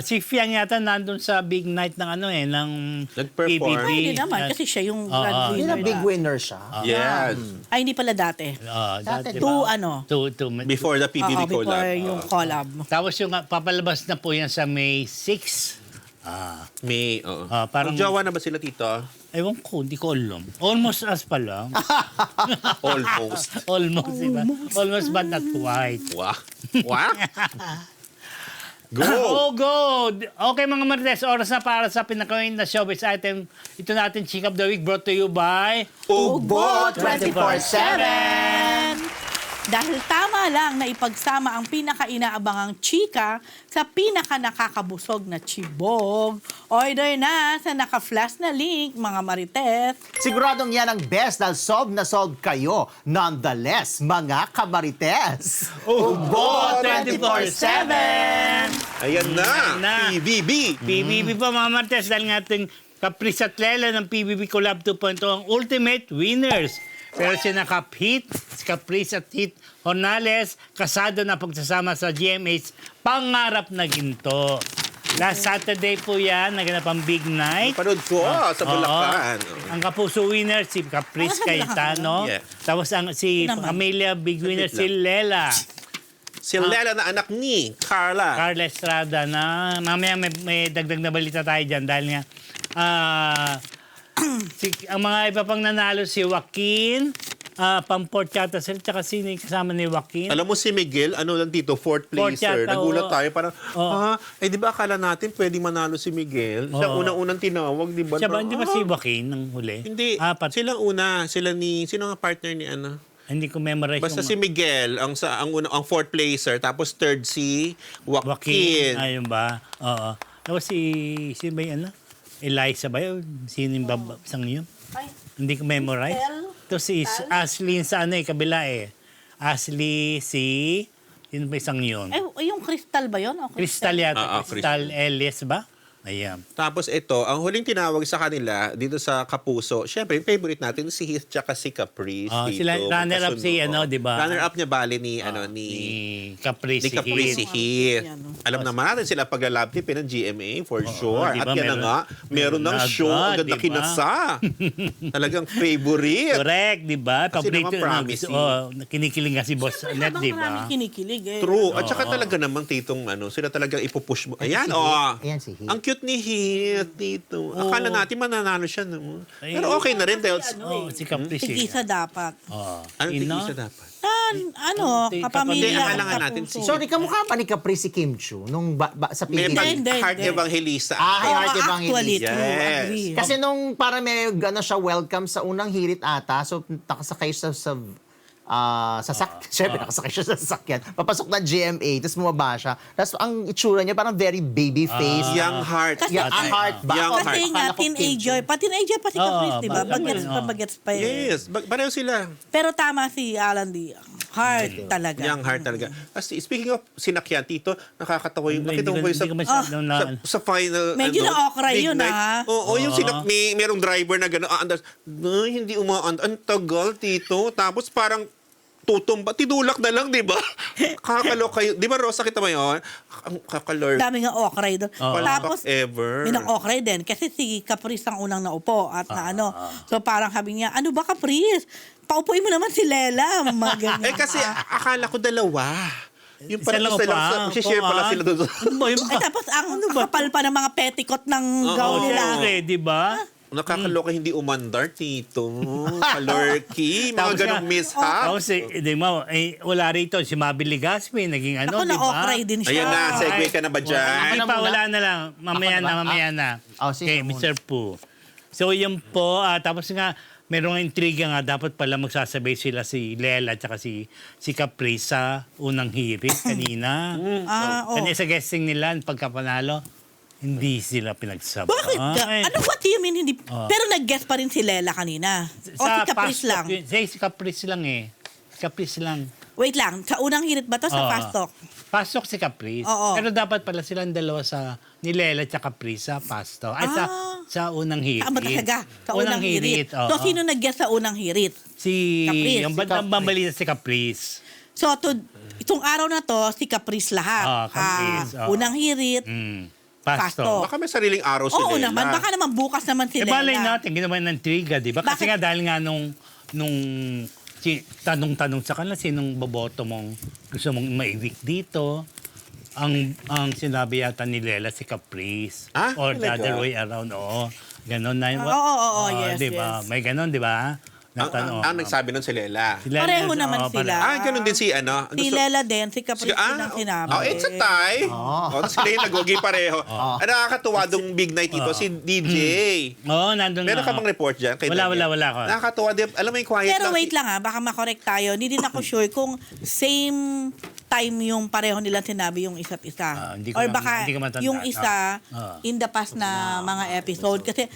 si Fiang yata nandun sa big night ng ng Nag-perform. PBB. Hindi naman, kasi siya yung grand Hindi winner. na big winner siya. Yes. Ay, hindi pala dati. Dati, Diba? Two, Before the PBB before collab. yung collab. Tapos yung papalabas na po yan sa May 6. May, oo. Parang- Magjowa na ba sila, tito? Ewan ko, hindi ko alam. Almost as pa lang. Almost. Almost, diba? Almost but not quite. Wow. Wow. Go! Oh, go! Okay mga Marites, oras na para sa pinakain na showbiz item. Ito natin, Chick of the Week, brought to you by... Ugbo 24/7! Dahil tama lang na ipagsama ang pinaka-inaabangang chika sa pinaka-nakakabusog na chibog. Order na sa naka-flash na link, mga Marites. Siguradong yan ang best dahil solve na solve kayo. Nonetheless, mga kamarites. Ugbo 24/7! Ayan na. Na. PBB. PBB pa mga Marites, dahil nga ating Caprice at Lela ng PBB Collab 2.0 ang ultimate winners. Pero si Hit, si Caprice at Hit Hornales, kasado na pagsasama sa GMA's Pangarap na Ginto. Last Saturday po yan, naganap ang big night. Panood ko sa Bulacan. Ang kapuso winner, si Caprice Sa Bulacan. Cayetano. Yeah. Tapos si Ito naman. Amelia big winner, Saglit si Lela. Si Lela na anak ni Carla. Carla Estrada na mamaya may dagdag na balita tayo dyan dahil nga ang mga iba pang nanalo si Joaquin, Pamport yata sila, tsaka sino yung kasama ni Joaquin? Alam mo si Miguel, ano lang dito, fourth Fourth placer. yata, Nagulat oo. tayo, parang, di ba akala natin pwedeng manalo si Miguel? Siya Oo. unang-unang tinawag, di ba? Siya ba, hindi ba si Joaquin ng huli? Hindi. Sila una, sino nga partner ni ano? Hindi ko memorize Basta yung si Miguel, ang fourth placer, tapos third si Joaquin. Joaquin. Ayun ba? Oo. Tapos sino ba yung Eliza ba yun? Sino yung isang yun? Hindi ko memorize. Ito si Ashley sa kabila Ashley, sino ba isang yun? Yung Crystal ba yun? O Crystal yata. Crystal. Crystal Ellis ba? Ayan. Tapos ito, ang huling tinawag sa kanila dito sa Kapuso, syempre, yung favorite natin si Heath tsaka si Caprice dito. Sila, runner-up si Magkasunod. di ba? Runner-up niya bali ni Ni Caprice. ni Caprice si Heath. Yan, no? Alam naman natin sila pag-lab team ng GMA for sure. di ba, At yan na meron- nga, meron ng meron show. Ang agad, ganda di ba? kinasa. Talagang favorite. Correct, di ba? Kasi naman promising. Kinikilig nga si Boss Annette, di ba? Maraming kinikilig True. At saka talaga namang titong sila talagang ipupush mo. Ayan, Ayan si Heath. Ang cute ni Heath dito. Akala natin mananalo siya. No? Ay. Pero okay na rin dahil... Si Caprice. Tigisa dapat. Ano tigisa dapat? Hindi, Hindi, Kapamilya. akala nga at natin kapuso. Sorry, kamukha pa ni Caprice si Kim Chu nung sa May PBB. Hindi, Heart hindi. Evangelista. Heart Actually, Evangelista. true. Yes. Agree. Kasi nung para may siya welcome sa unang hirit ata, so nakasakay siya sa Siyempre, nakasakay siya sa sasakyan. Papasok na GMA, tapos bumaba siya. Tapos ang itsura niya parang very baby face. Young Heart. Kasi- Heart ba? Young Kasi Heart. nga, Akala ko teenager. Pa-teenager pa si Caprice, di ba? bagets Bagets pa yun. Yes, pareho sila. Pero tama si Alan D. Heart talaga. Young Heart talaga. Speaking of sinakyan, Tito, nakakatawa yung... Nakita mo ba yung Hindi ko masyadong na... sa final... Medyo na-okra big yun, night? ah. Oo, yung merong driver na gano'n. Hindi umaandar. Ang tagal, Tito. Tapos parang tutumba. Tinulak na lang, di ba? Kakaloka yun. Di ba, Rosa, kita mo yun? Ang kakalor. Dami nga okray doon. Tapos, ever. may okray din. Kasi si Caprice ang unang naupo at na ano. So parang sabi niya, ano ba Caprice? Paupuin mo naman si Lela. Kasi akala ko dalawa. Yung Isa pala lang isa pa. lang. Share pala sila doon. Ano ba yung... Ay, tapos ang kapal pa ng mga petticoat ng gown nila. Siyempre, di ba? Nakakaloka hindi umandar, Tito. Kalorky. Mga Tapos ganong nga- mishap. Tapos, di mo, wala rito, si Mabel Ligaspi, naging Ako di na ba? okray din siya. Ayan na, segue ka na ba dyan? Hindi pa, wala na lang. Mamaya Ako na ba? mamaya na. Sige Okay, muna. Mr. Poo. So, yun po. Tapos nga, merong intriga nga, dapat pala magsasabay sila si Lela at saka si Caprice sa unang hirit kanina. Kanina sa guesting nila, pagkapanalo, hindi sila pinagsabay. Bakit ka? Ano, what do you mean hindi? Pero nag-guess pa rin si Lela kanina. O si Caprice lang. Si Caprice lang Si Caprice lang. Wait lang, sa unang hirit ba to sa Oo. fast talk? Pasok si Caprice. Oo. Pero dapat pala silang dalawa ni Lela at Caprice sa Pasto. Ay, Sa unang hirit. Tama talaga. Sa unang hirit. So, oo. sino nag-guess sa unang hirit? Si, Caprice. yung bandang bambalita si Caprice. So, itong araw na to, si Caprice lahat. Caprice, oo. Unang hirit, Pasto. Pasto. Baka may sariling araw si oo Lela. naman, baka naman bukas naman si Balay Lela. natin, ginawa ng intriga, di ba? Kasi Bakit? nga dahil nga nung tanong-tanong sa kanila, sinong boboto mong gusto mong ma-evict dito? Ang sinabi yata ni Lela si Caprice. Ah, Or the talaga? other way around, oo. Ganon na. Oo, yes, di ba? yes. May ganon, di ba? Ang nagsabi nun si Lela. Pareho naman sila. Ganun din si ano. Si Lela din, si Caprice din ang sinabi. Oh, it's a tie. Oh, sila yung nag-ugi pareho. Nakakatuwa dong big night dito, si DJ. Oo, nandun Meron nga. ka bang report dyan? Kay Wala Daniel? ako. Nakakatuwa din. Alam mo yung quiet Pero lang. wait lang baka makorek tayo. Hindi din ako sure kung same time yung pareho nilang sinabi yung isa't isa. Hindi ko Or lang- baka hindi ko matandaan. yung isa in the past na mga episode. Kasi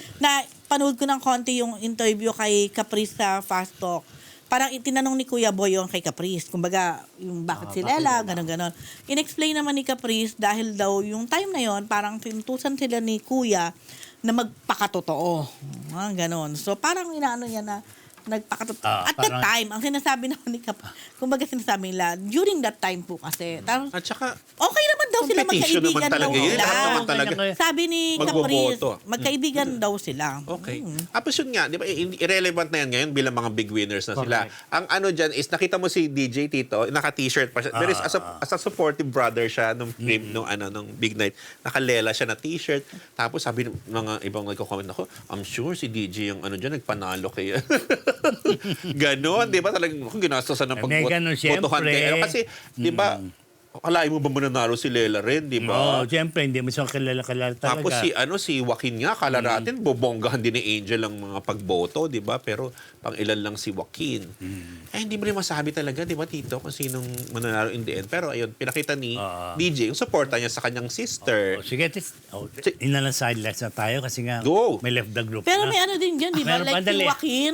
panood ko ng konti yung interview kay Caprice sa Fast Talk. Parang itinanong ni Kuya Boy yung kay Caprice. Kumbaga, yung bakit si Lela, gano'n-gano'n. In-explain naman ni Caprice dahil daw yung time na yon parang tinutusan sila ni Kuya na magpakatotoo. Gano'n. So parang inaano niya na nagpakatotoo. At that parang- time, ang sinasabi naman ni Caprice, kumbaga sinasabi nila, during that time po kasi, At saka, okay naman daw sila, competition naman magkaibigan daw talaga yun. sila. Lahat naman talaga. Sabi ni Caprice, Magboboto. magkaibigan daw sila. okay. Tapos yun nga, di ba, irrelevant na yan ngayon bilang mga big winners na sila. Ang ano dyan is, nakita mo si DJ Tito, naka-t-shirt pa siya. There is, as a supportive brother siya nung film, nung big night. Nakalela siya na t-shirt. Tapos sabi ng mga ibang nagko-comment ako, I'm sure si DJ yung ano dyan, nagpanalo kay Ganon, di ba? Talagang kung ginastosan ng May ganon, pagbotohan syempre. kay kasi, di ba, akalain mo ba mananalo si Lela rin, di ba? Oo, siyempre, hindi mo siya kilala talaga. Tapos si Joaquin nga, kala natin, bobonggahan din ni Angel ang mga pagboto, di ba? Pero pang ilan lang si Joaquin. Eh, hindi mo rin masabi talaga, di ba, Tito, kung sinong mananalo in the end. Pero ayun, pinakita ni DJ, yung supporta niya sa kanyang sister. Sige, inalang sidelines na tayo kasi nga Go! may left the group Pero na. may ano din dyan, di ba? Meron pa, Like si dali. Joaquin,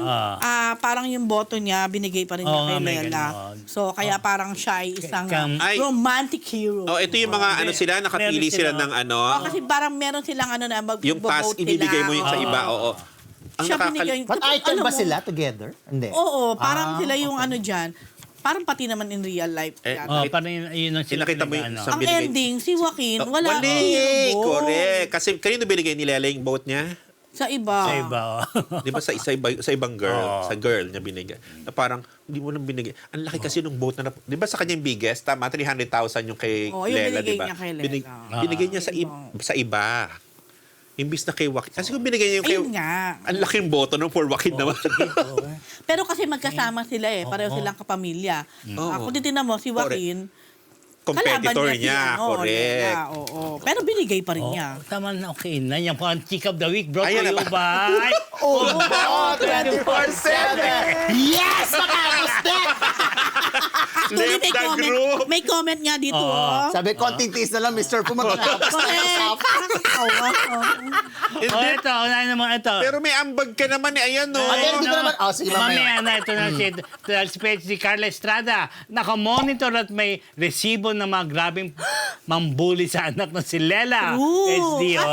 parang yung boto niya, binigay pa rin niya Oo kay nga, may Lela. ganon. So, kaya parang siya ay isang Ay. romantic hero. Oh, ito yung mga ano sila, nakapili meron sila sila. ng ano, Kasi parang meron silang ano na yung task mag-vote ibibigay sila. mo yung sa Oo. iba, oo. Ang Siya nakakal- binigay. But Kasi item alam ba mo, sila together? Hindi. Oo, parang sila yung ano dyan. Parang pati naman in real life. Eh, yata. Parang yun ang sila Pinakita mo yung pinag-ano. sa- Ang binigay. ending, si Joaquin, wala Wali, vote. correct. Kasi kanino binigay ni Lela yung vote niya? Sa iba. Sa iba, oh. Di ba sa ibang girl, sa girl niya binigay. Na parang, hindi mo nang binigay. Ang laki kasi nung vote na, di ba sa kanyang biggest, tama, 300,000 yung kay Oo, yung Lela, binigay di ba? niya kay Lela. Binigay niya sa iba. Imbis na kay Joaquin. Kasi kung binigay niya yung kay... Ayun nga. Ang laking boto ng for Joaquin naman. Pero kasi magkasama sila pareho silang kapamilya. Kung titignan mo, si Joaquin, Competitor kalaban niya, si, ano, correct. Lela, oo. Pero binigay pa rin niya. Tama na, okay na. Yan po ang Chick of the Week brought Ayan to na you ba? by... Oh, 24/7! Yes! Matapos na! Actually, Left the group. may comment nga dito. Sabi, konting tiis na lang, Mr. Pumatapos na Correct. usapan. Oh, ito, unahin naman ito. Pero may ambag ka naman eh. Ayan, no? Pero hindi ko naman, sige mamaya. Mamaya na, ito na si Carla Estrada. Nakamonitor at may resibo ng mga grabing mambuli sa anak ng si Lela. Ooh, HD, oh.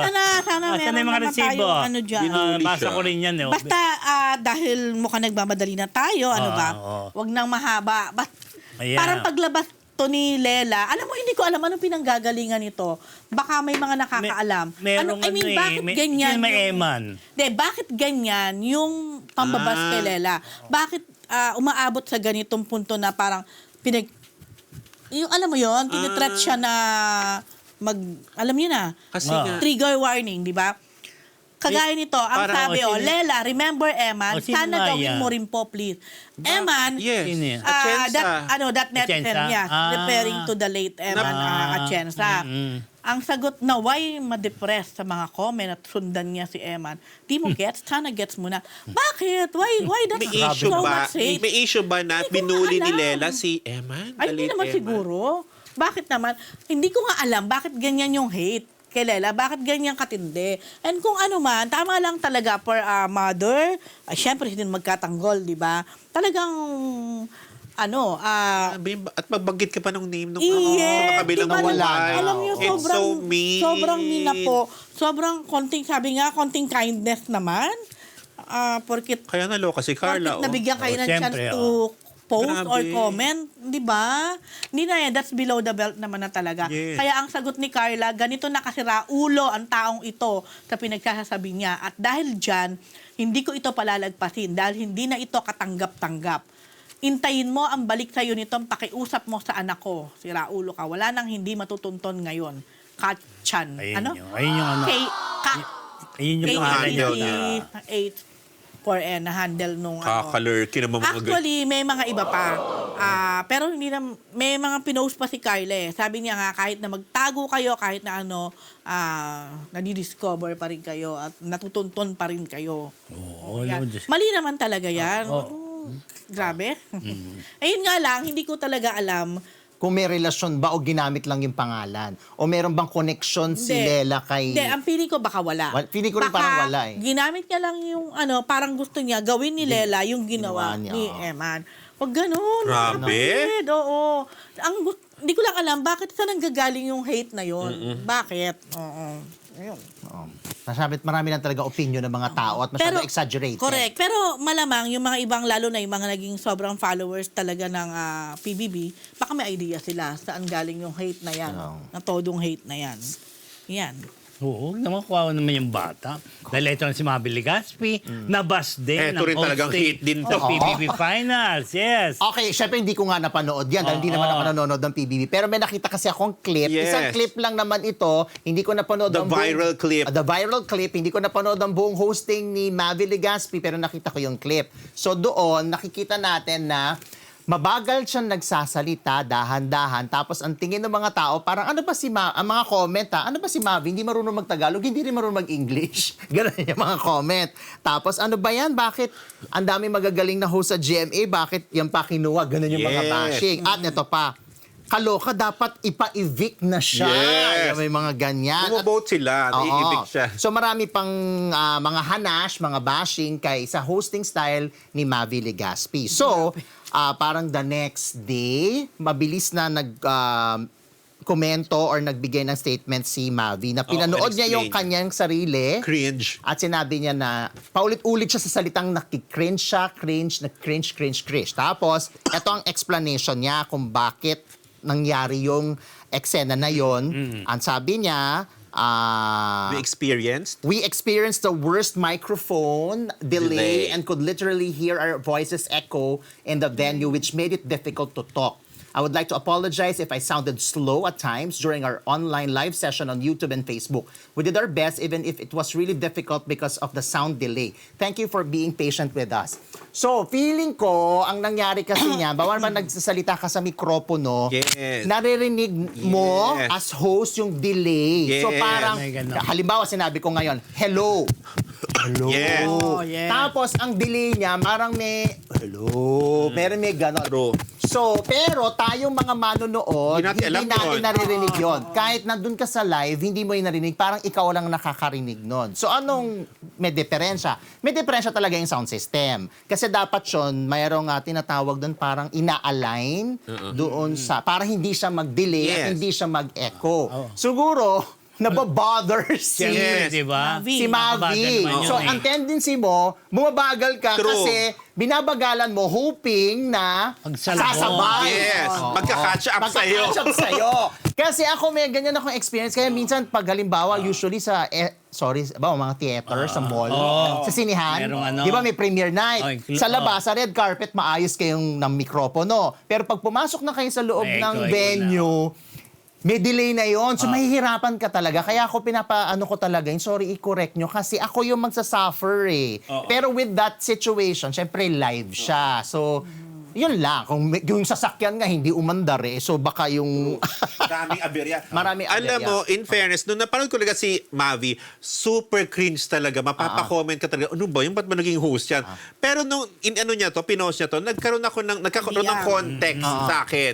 sana Asan meron yung mga naman resibo? tayong ano dyan. Binuli Basa siya. ko rin yan. Eh. Basta dahil mukhang nagmamadali na tayo, ano ba? oo. Wag nang mahaba. Ayan. Parang paglabas to ni Lela, alam mo, hindi ko alam anong pinanggagalingan nito. Baka may mga nakakaalam. Merong bakit ganyan? May eman. Bakit ganyan yung pambabas kay Lela? Bakit umaabot sa ganitong punto na parang yung alam mo yon, tinitreat siya na alam niyo na, Kasi nga, trigger warning, di ba? Kagaya nito, ang Parang, sabi, Lela, remember Eman, sino sana nga gawin yan? mo rin po, please. Eman, yes. Sino yan? Atienza. that netizen, Atienza? yes, referring to the late Eman Atienza. Ang sagot na why ma-depress sa mga comment at sundan niya si Eman, di mo gets, sana gets mo na. Bakit? Why that's May issue so ba? much hate? May issue ba na Hindi ko binuli ni alam. Lela si Eman? Ay, hindi The late naman Eman? siguro. Bakit naman? Hindi ko nga alam bakit ganyan yung hate kay Lela. Bakit ganyan katindi? And kung ano man, tama lang talaga for a mother. Siyempre, hindi magkatanggol, di ba? Talagang At magbanggit ka pa ng name ng Yes, kabilang diba, buhay. alam niyo, It's so mean. sobrang mean na po. Sobrang konting kindness naman. Porkit Kaya naloka si Carla. nabigyan kayo ng chance Siyempre, to post Grabe. or comment, di ba? Hindi na yan, that's below the belt naman na talaga. Yes. Kaya ang sagot ni Carla, ganito na kasira ulo ang taong ito sa pinagsasabi niya. At dahil dyan, hindi ko ito palalagpasin dahil hindi na ito katanggap-tanggap. Intayin mo ang balik sa'yo nitong pakiusap mo sa anak ko. Sira ulo ka. Wala nang hindi matutunton ngayon. Kachan. Ayun yung ano. Ayun yung handle K-8 for na handle nung Kakalurky naman mga Actually, may mga iba pa. Pero hindi na, may mga pinost pa si Carla eh. Sabi niya nga, kahit na magtago kayo, kahit na nadidiscover pa rin kayo at natutunton pa rin kayo. Oo, Yan. Lord, Diyos. Mali naman talaga yan. Oo. Grabe. Ayun nga lang, hindi ko talaga alam. Kung may relasyon ba o ginamit lang yung pangalan? O meron bang connection si Lela kay... Hindi, ang feeling ko baka wala. Feeling ko rin parang wala eh. Ginamit niya lang yung parang gusto niya gawin ni Lela yung ginawa Ginawa niya, ni Eman. Wag ganun. Grabe. Kapatid, oo. Hindi ko lang alam bakit saan nanggagaling yung hate na yon. Bakit? Oo. Ayun. Nasabit marami lang talaga opinion ng mga tao at masyado exaggerated. Correct. Pero malamang yung mga ibang, lalo na yung mga naging sobrang followers talaga ng PBB, baka may idea sila saan galing yung hate na yan. Na todong hate na yan. Yan. Oo, naman kuha naman yung bata. Dahil ito na si Mavi Legaspi, nabas din Eto rin talagang hit din sa to. PBB Finals. Yes. Okay, syempre hindi ko nga napanood yan dahil hindi naman ako nanonood ng PBB. Pero may nakita kasi akong clip. Yes. Isang clip lang naman ito. Hindi ko napanood The ang buong- viral clip. The viral clip. Hindi ko napanood ang buong hosting ni Mavi Legaspi pero nakita ko yung clip. So doon, nakikita natin na mabagal siyang nagsasalita, dahan-dahan. Tapos ang tingin ng mga tao, parang ano ba si ang mga comment ano ba si Mavi? Hindi marunong mag-Tagalog, hindi rin marunong mag-English. Ganun yung mga comment. Tapos ano ba yan? Bakit ang dami magagaling na host sa GMA? Bakit yan pa kinuha? Ganun yung mga Yes. bashing. At ito pa, kaloka, dapat ipa-evict na siya. Yes. May mga ganyan. At Bumobote sila, Oo. naiibig siya. So marami pang mga hanash, mga bashing kay sa hosting style ni Mavi Legaspi. So, parang the next day, mabilis na komento or nagbigay ng statement si Mavi na pinanood niya yung explain. kanyang sarili. Cringe. At sinabi niya na paulit-ulit siya sa salitang nakikringe siya, cringe. Tapos, ito ang explanation niya kung bakit nangyari yung eksena na yon. Ang sabi niya, We experienced the worst microphone delay Delay. and could literally hear our voices echo in the venue, which made it difficult to talk. I would like to apologize if I sounded slow at times during our online live session on YouTube and Facebook. We did our best even if it was really difficult because of the sound delay. Thank you for being patient with us. So, feeling ko, ang nangyari kasi niya, bawal ba nagsasalita ka sa mikropono, Yes. naririnig mo Yes. as host yung delay. So, Yes. parang, May ganon. halimbawa, sinabi ko ngayon, hello. Hello. Yes. Oh, yeah. Tapos, ang delay niya, parang may, hello. Meron may ganon. True. So, pero tayong mga manonood, Hindi natin alam yun. naririnig yon. Kahit nandun ka sa live, hindi mo yung narinig, parang ikaw lang nakakarinig nun. So, anong may diferensya? May diferensya talaga yung sound system. Kasi dapat yun, mayroong tinatawag doon parang ina-align doon sa, para hindi siya mag-delay at Yes. hindi siya mag-echo. Siguro, nababother si... Yes. Di ba? Mavi. Si Mavi. Mabagal naman So, yun eh. ang tendency mo, bumabagal ka True. kasi binabagalan mo hoping na Pagsalubong. sasabay. Yes. Oo. Magka-catch up sa'yo. Magka-catch up sa'yo. Kasi ako may ganyan akong experience. Kaya minsan pag halimbawa, usually sa, mga theater, sa mall, sa sinihan, Merong ano. di ba may premiere night? Oh, Sa labas, sa red carpet, maayos kayong ng mikropono. Pero pag pumasok na kayo sa loob Ay, ng ito, venue, may delay na yon. So, mahihirapan ka talaga. Kaya ako pinapaano ko talaga yun, sorry, i-correct nyo. Kasi ako yung magsasuffer eh. Pero with that situation, syempre live siya. So, yun lang. Kung yung sasakyan nga hindi umandar eh. So, baka yung... Daming aberya. Maraming Alam aberya. mo, in fairness, nung napanood ko talaga si Mavi, super cringe talaga. Mapapa-comment ka talaga, ano ba yung ba't ba naging host yan? Pero nung pinost niya to, nagkaroon ng context sa akin.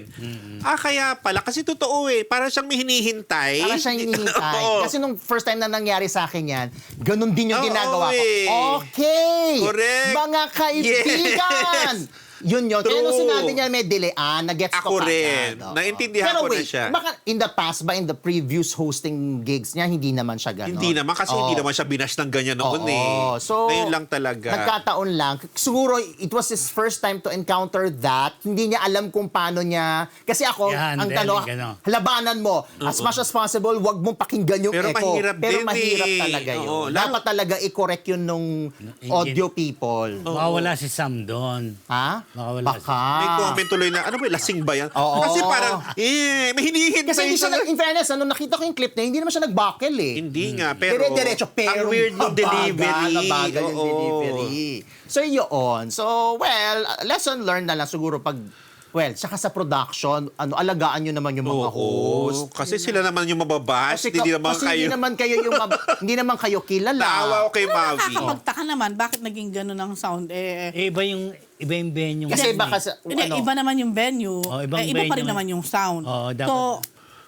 Kaya pala, kasi totoo eh. Parang siyang may hinihintay. Para siyang hinihintay. Oo. Kasi nung first time na nangyari sa akin yan, ganun din yung Oo, ginagawa ko. eh. Okay! Correct. Mga kaibigan! Yes. Yun. Kaya True. nung sinabi niya may delay, nag-gets Ako ko rin. kagad. Oo. Naintindihan Pero ko na wait, siya. Baka in the past ba, in the previous hosting gigs niya, hindi naman siya gano'n? Hindi naman, kasi hindi naman siya binash ng ganyan noon eh. So, ngayon lang talaga. Nagkataon lang. Siguro, it was his first time to encounter that. Hindi niya alam kung paano niya. Kasi ako, Yan, ang then, tanong, gano'n. labanan mo. As much as possible, wag mong pakinggan yung Pero echo. mahirap Pero din mahirap eh. talaga yun. Oo, lalo- Dapat talaga i-correct yun nung audio people. Makawala si Sam doon. Ha? Makawala Baka. May comment tuloy na, ano ba, lasing ba yan? Oo. Kasi parang, may hinihintay Kasi hindi siya, in fairness, nakita ko yung clip na yun, hindi naman siya nagbakel eh. Hindi nga, pero Dire-diretso, pero ang weird ng delivery. mabagal yung Oo. delivery. So, yun. So, well, lesson learned na lang siguro pag, saka sa production, alagaan nyo naman yung mga host. Kasi sila naman yung mababash, hindi naman kasi kayo. hindi naman kayo yung hindi naman kayo kilala. Naawa ko kay Pero Mavi. nakakapagtaka naman, bakit naging gano'n ang sound? Iba yung venue. Kasi baka sa, Hindi, iba naman yung venue. Ibang iba pa rin venue. naman yung sound. Oo, So,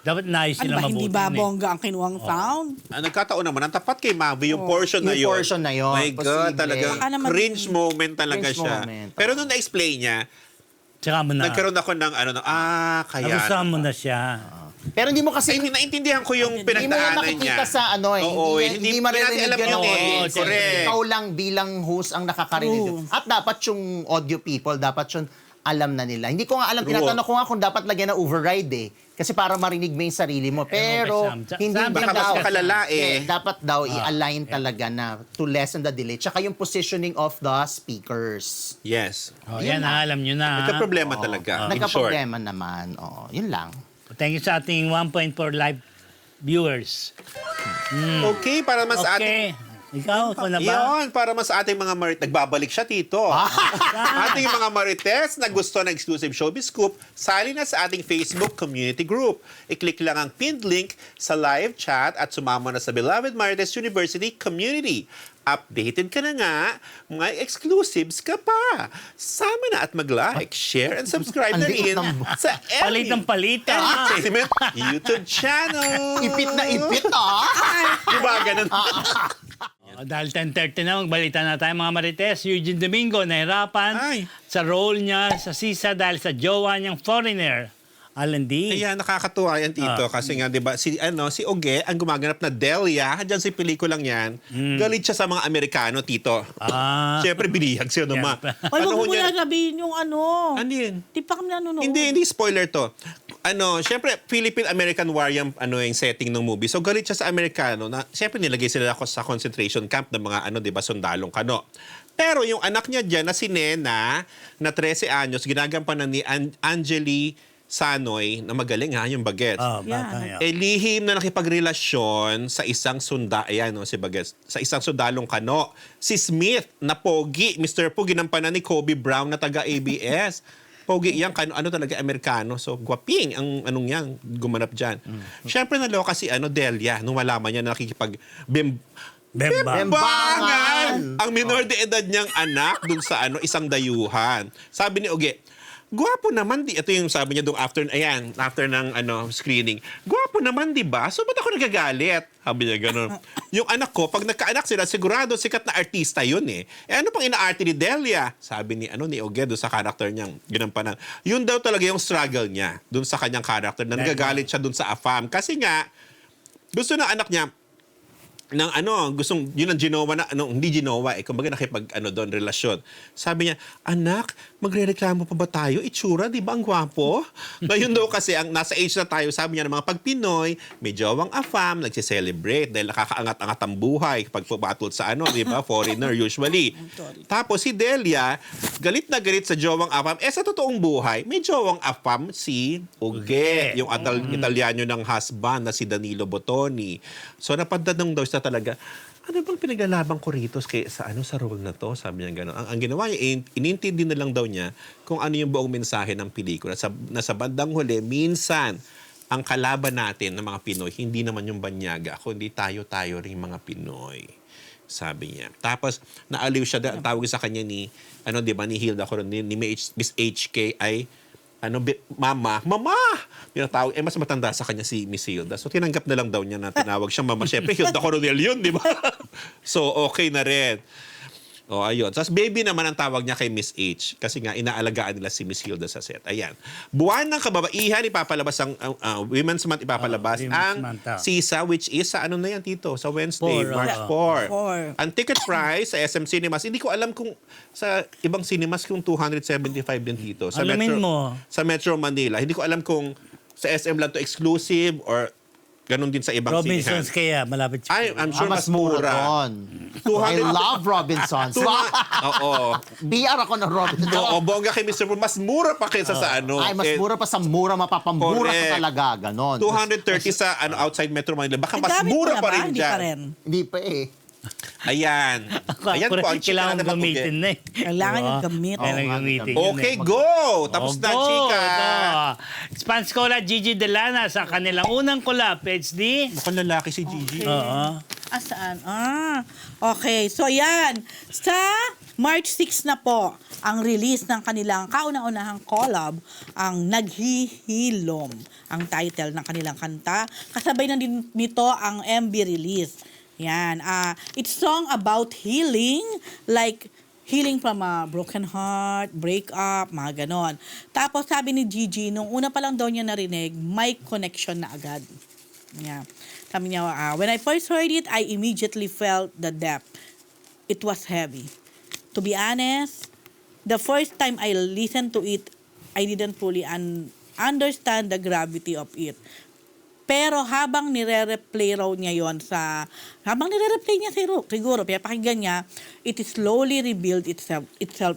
dapat naayos ano nila ba, mabuti. hindi ba yun eh. bongga ang kinuwang sound? Nagkataon naman, ang tapat kay Mavi, yung portion na yung yun. portion na yun, My God, posible. talagang Baka naman- cringe moment talaga Cringe siya. moment, Pero nung na-explain niya, Tsaka mo na. nagkaroon ako ng kaya. Nagustuhan mo na siya. pero hindi mo kasi, Ay, naintindihan ko yung hindi mo yan pinagdaanan makikita niya. sa Oo, hindi maririnig alam yun yun ng eh. audience. Correct. Ikaw lang bilang host ang nakakarinig yun. At dapat yung audio people, dapat yun alam na nila. Hindi ko nga alam, True. tinatanong ko nga kung dapat lagyan na override eh. Kasi para marinig mo yung sarili mo. Pero Sam. hindi Sam, din baka mas daw. makalala eh. Dapat daw i-align talaga na to lessen the delay. Tsaka yung positioning of the speakers. Yes. Yan alam nyo na. Nagka-problema talaga. In short. Nagka-problema naman. Yun lang. Thank you sa ating 1.4 live viewers. Okay, para mas ating... Okay. Ikaw na ba? Yun, para mas ating mga nagbabalik siya, Tito. Ating mga marites na gusto ng exclusive showbiz scoop, sali na sa ating Facebook community group. I-click lang ang pinned link sa live chat at sumama na sa Beloved Marites University community. Updated ka na nga, mga exclusives ka pa. Sama na at mag-like, share, and subscribe na Ang liit rin ng- sa Palit ng palit. Entertainment YouTube channel. Ipit na ipit Diba, ganun? Dahil 10:30 na, magbalita na tayo mga Marites. Eugene Domingo nahirapan Ay. sa role niya sa Sisa dahil sa jowa niyang foreigner, Alan D. Ayan, nakakatuwa yan, Tito. Kasi nga, di ba, si Oge, ang gumaganap na Delia, dyan sa pelikulang yan, galit siya sa mga Amerikano, Tito. Siyempre, binihag siya naman. Siyempre. Ay, wag mo na sabihin yung ano. Ano yun? Di pa kami nanonood. Hindi spoiler to. Siyempre, Philippine-American War yung setting ng movie. So, galit siya sa Amerikano na, siyempre, nilagay sila ako sa concentration camp ng mga, di ba, sundalong kano. Pero yung anak niya dyan na si Nena, na 13 anyos, ginagampanan ni Angeli Sanoy, na magaling yung Bagets. Bata Yeah. yan. Lihim na nakipagrelasyon sa isang si Bagets, sa isang sundalong kano. Si Smith na pogi, Mr. Pogi, ginampanan ni Kobe Brown na taga-ABS. Pogi yan, ano talaga, Amerikano. So, gwaping ang yan, gumanap dyan. Siyempre, naloka si Delia, nung malaman niya na Bembangan! Ang minor de edad niyang anak dun sa isang dayuhan. Sabi ni Oge, gwapo naman ito yung sabi niya doon after ng screening. Gwapo naman, di ba? So, ba't ako nagagalit? Sabi niya gano'n. Yung anak ko, pag nagkaanak sila, sigurado sikat na artista yun eh. Ano pang inaarte ni Delia? Sabi ni Oge doon sa character niyang ginampanan. Yun daw talaga yung struggle niya doon sa kanyang character na nagagalit siya doon sa AFAM. Kasi nga, gusto ng anak niya, ng gustong, yun ang ginawa na, hindi ginawa kumbaga doon, relasyon. Sabi niya, anak, magre-reklamo pa ba tayo? Itsura, di ba ang gwapo? Ngayon daw kasi, ang nasa age na tayo, sabi niya ng mga pag Pinoy, may jowang AFAM, nagse-celebrate dahil nakakaangat-angat ang buhay kapag pumatol sa di ba, foreigner usually. Tapos si Delia, galit na galit sa jowang AFAM. Sa totoong buhay, may jowang AFAM si Uge, yung Italiano ng husband na si Danilo Bottoni. So napadadang daw siya talaga, ano bang pinaglalaban ko rito sa role na to? Sabi niya gano'n. Ang ginawa niya, inintindi na lang daw niya kung ano yung buong mensahe ng pelikula. Na sa bandang huli, minsan, ang kalaban natin ng mga Pinoy, hindi naman yung banyaga, kundi tayo-tayo rin mga Pinoy. Sabi niya. Tapos, naaliw siya, ang tawag sa kanya ni Hilda Coron, ni Miss HK ay, mama, tinatawag, mas matanda sa kanya si Miss Hilda. So, tinanggap na lang daw niya na tinawag siya mama. Siyempre, Hilda Coronel yun, di ba? So, okay na rin. O, ayun. Tapos baby naman ang tawag niya kay Miss H kasi nga inaalagaan nila si Miss Hilda sa set. Ayan. Buwan ng kababaihan, ipapalabas ang Women's Month, ipapalabas Women's ang Month, Sisa, which is sa ano na yan, Tito? Sa Wednesday, 4, March 4. 4. Ang ticket price sa SM Cinemas, hindi ko alam kung sa ibang cinemas kung 275 din dito. Sa Alamin mo. Sa Metro Manila. Hindi ko alam kung sa SM lang to exclusive or ganun din sa ibang Robinsons sinihan. kaya, malapit sa I'm sure Mas mura doon. 200 I love Robinsons. Oo. BR ako ng Robinsons. Oo, bongga kay Mr. Fu, mas mura pa kaysa sa ano. Ay, mas Eh, mura pa sa mura, mapapamura Correct. ka talaga. Ganon. 230 sa outside Metro Manila. Baka mas Gamit mura mo na pa ba? rin Hindi pa dyan. rin. Hindi pa eh. Ayan. Ayan po ang chika Kailangan na napugi. gamitin na eh. Kailangan Diba? yung gamit. Kailangan Oo nga, gamitin gamit. yun Okay, eh. go! Tapos na, Oh, go! chika. Ito. Spanscola Gigi Delana sa kanilang unang collab, PhD. Mukhang lalaki si Gigi. Oo. Saan? Okay. So, yan. Sa March 6 na po, ang release ng kanilang kauna-unahang collab, ang Naghihilom, ang title ng kanilang kanta. Kasabay na din nito ang MV release. Yan. It's song about healing, like healing from a broken heart, breakup, mga ganon. Tapos sabi ni Gigi, nung una pa lang daw niya narinig, may connection na agad. Yeah. Sabi niya, when I first heard it, I immediately felt the depth. It was heavy. To be honest, the first time I listened to it, I didn't fully understand the gravity of it. Pero habang nire-replay raw niya yon habang nire-replay niya siguro, pinapakinggan niya, it slowly revealed itself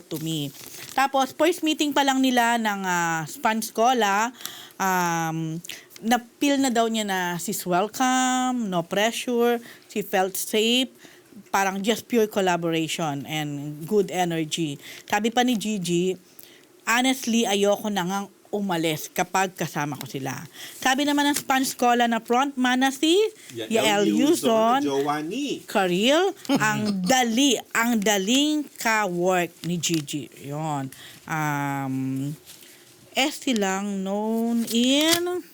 to me. Tapos, first meeting pa lang nila ng Spanscola, na-feel na daw niya na she's welcome, no pressure, she felt safe, parang just pure collaboration and good energy. Sabi pa ni Gigi, honestly, ayoko na ngang umalis kapag kasama ko sila. Sabi naman ng Spanscola na frontman na si Yael Yuzon, Giovanni. Karil, ang daling ka-work ni Gigi. Yun. Lang known in...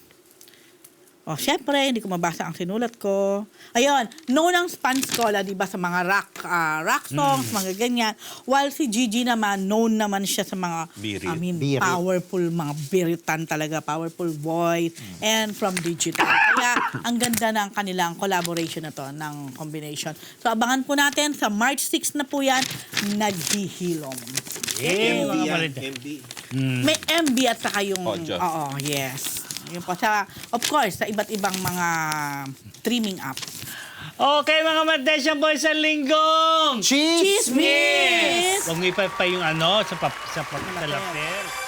syempre, hindi ko mabasa ang sinulat ko. Ayun, known ang Spanscola, di ba, sa mga rock songs, mga ganyan. While si Gigi naman, known naman siya sa mga, Birit. Birit. powerful, mga biritan talaga, powerful voice, and from digital. Kaya, ang ganda ng kanilang collaboration na to, ng combination. So, abangan po natin, sa March 6 na po yan, Naghihilom. Yeah, MD mga yan, malita. MD. May MV at saka yung... Audio. Oo, yes. Yun po. Of course, sa iba't ibang mga streaming apps. Okay, mga Madesyan Boys, sa linggong! Chismis! Chismis! Huwag mo ipa yung sa lapel.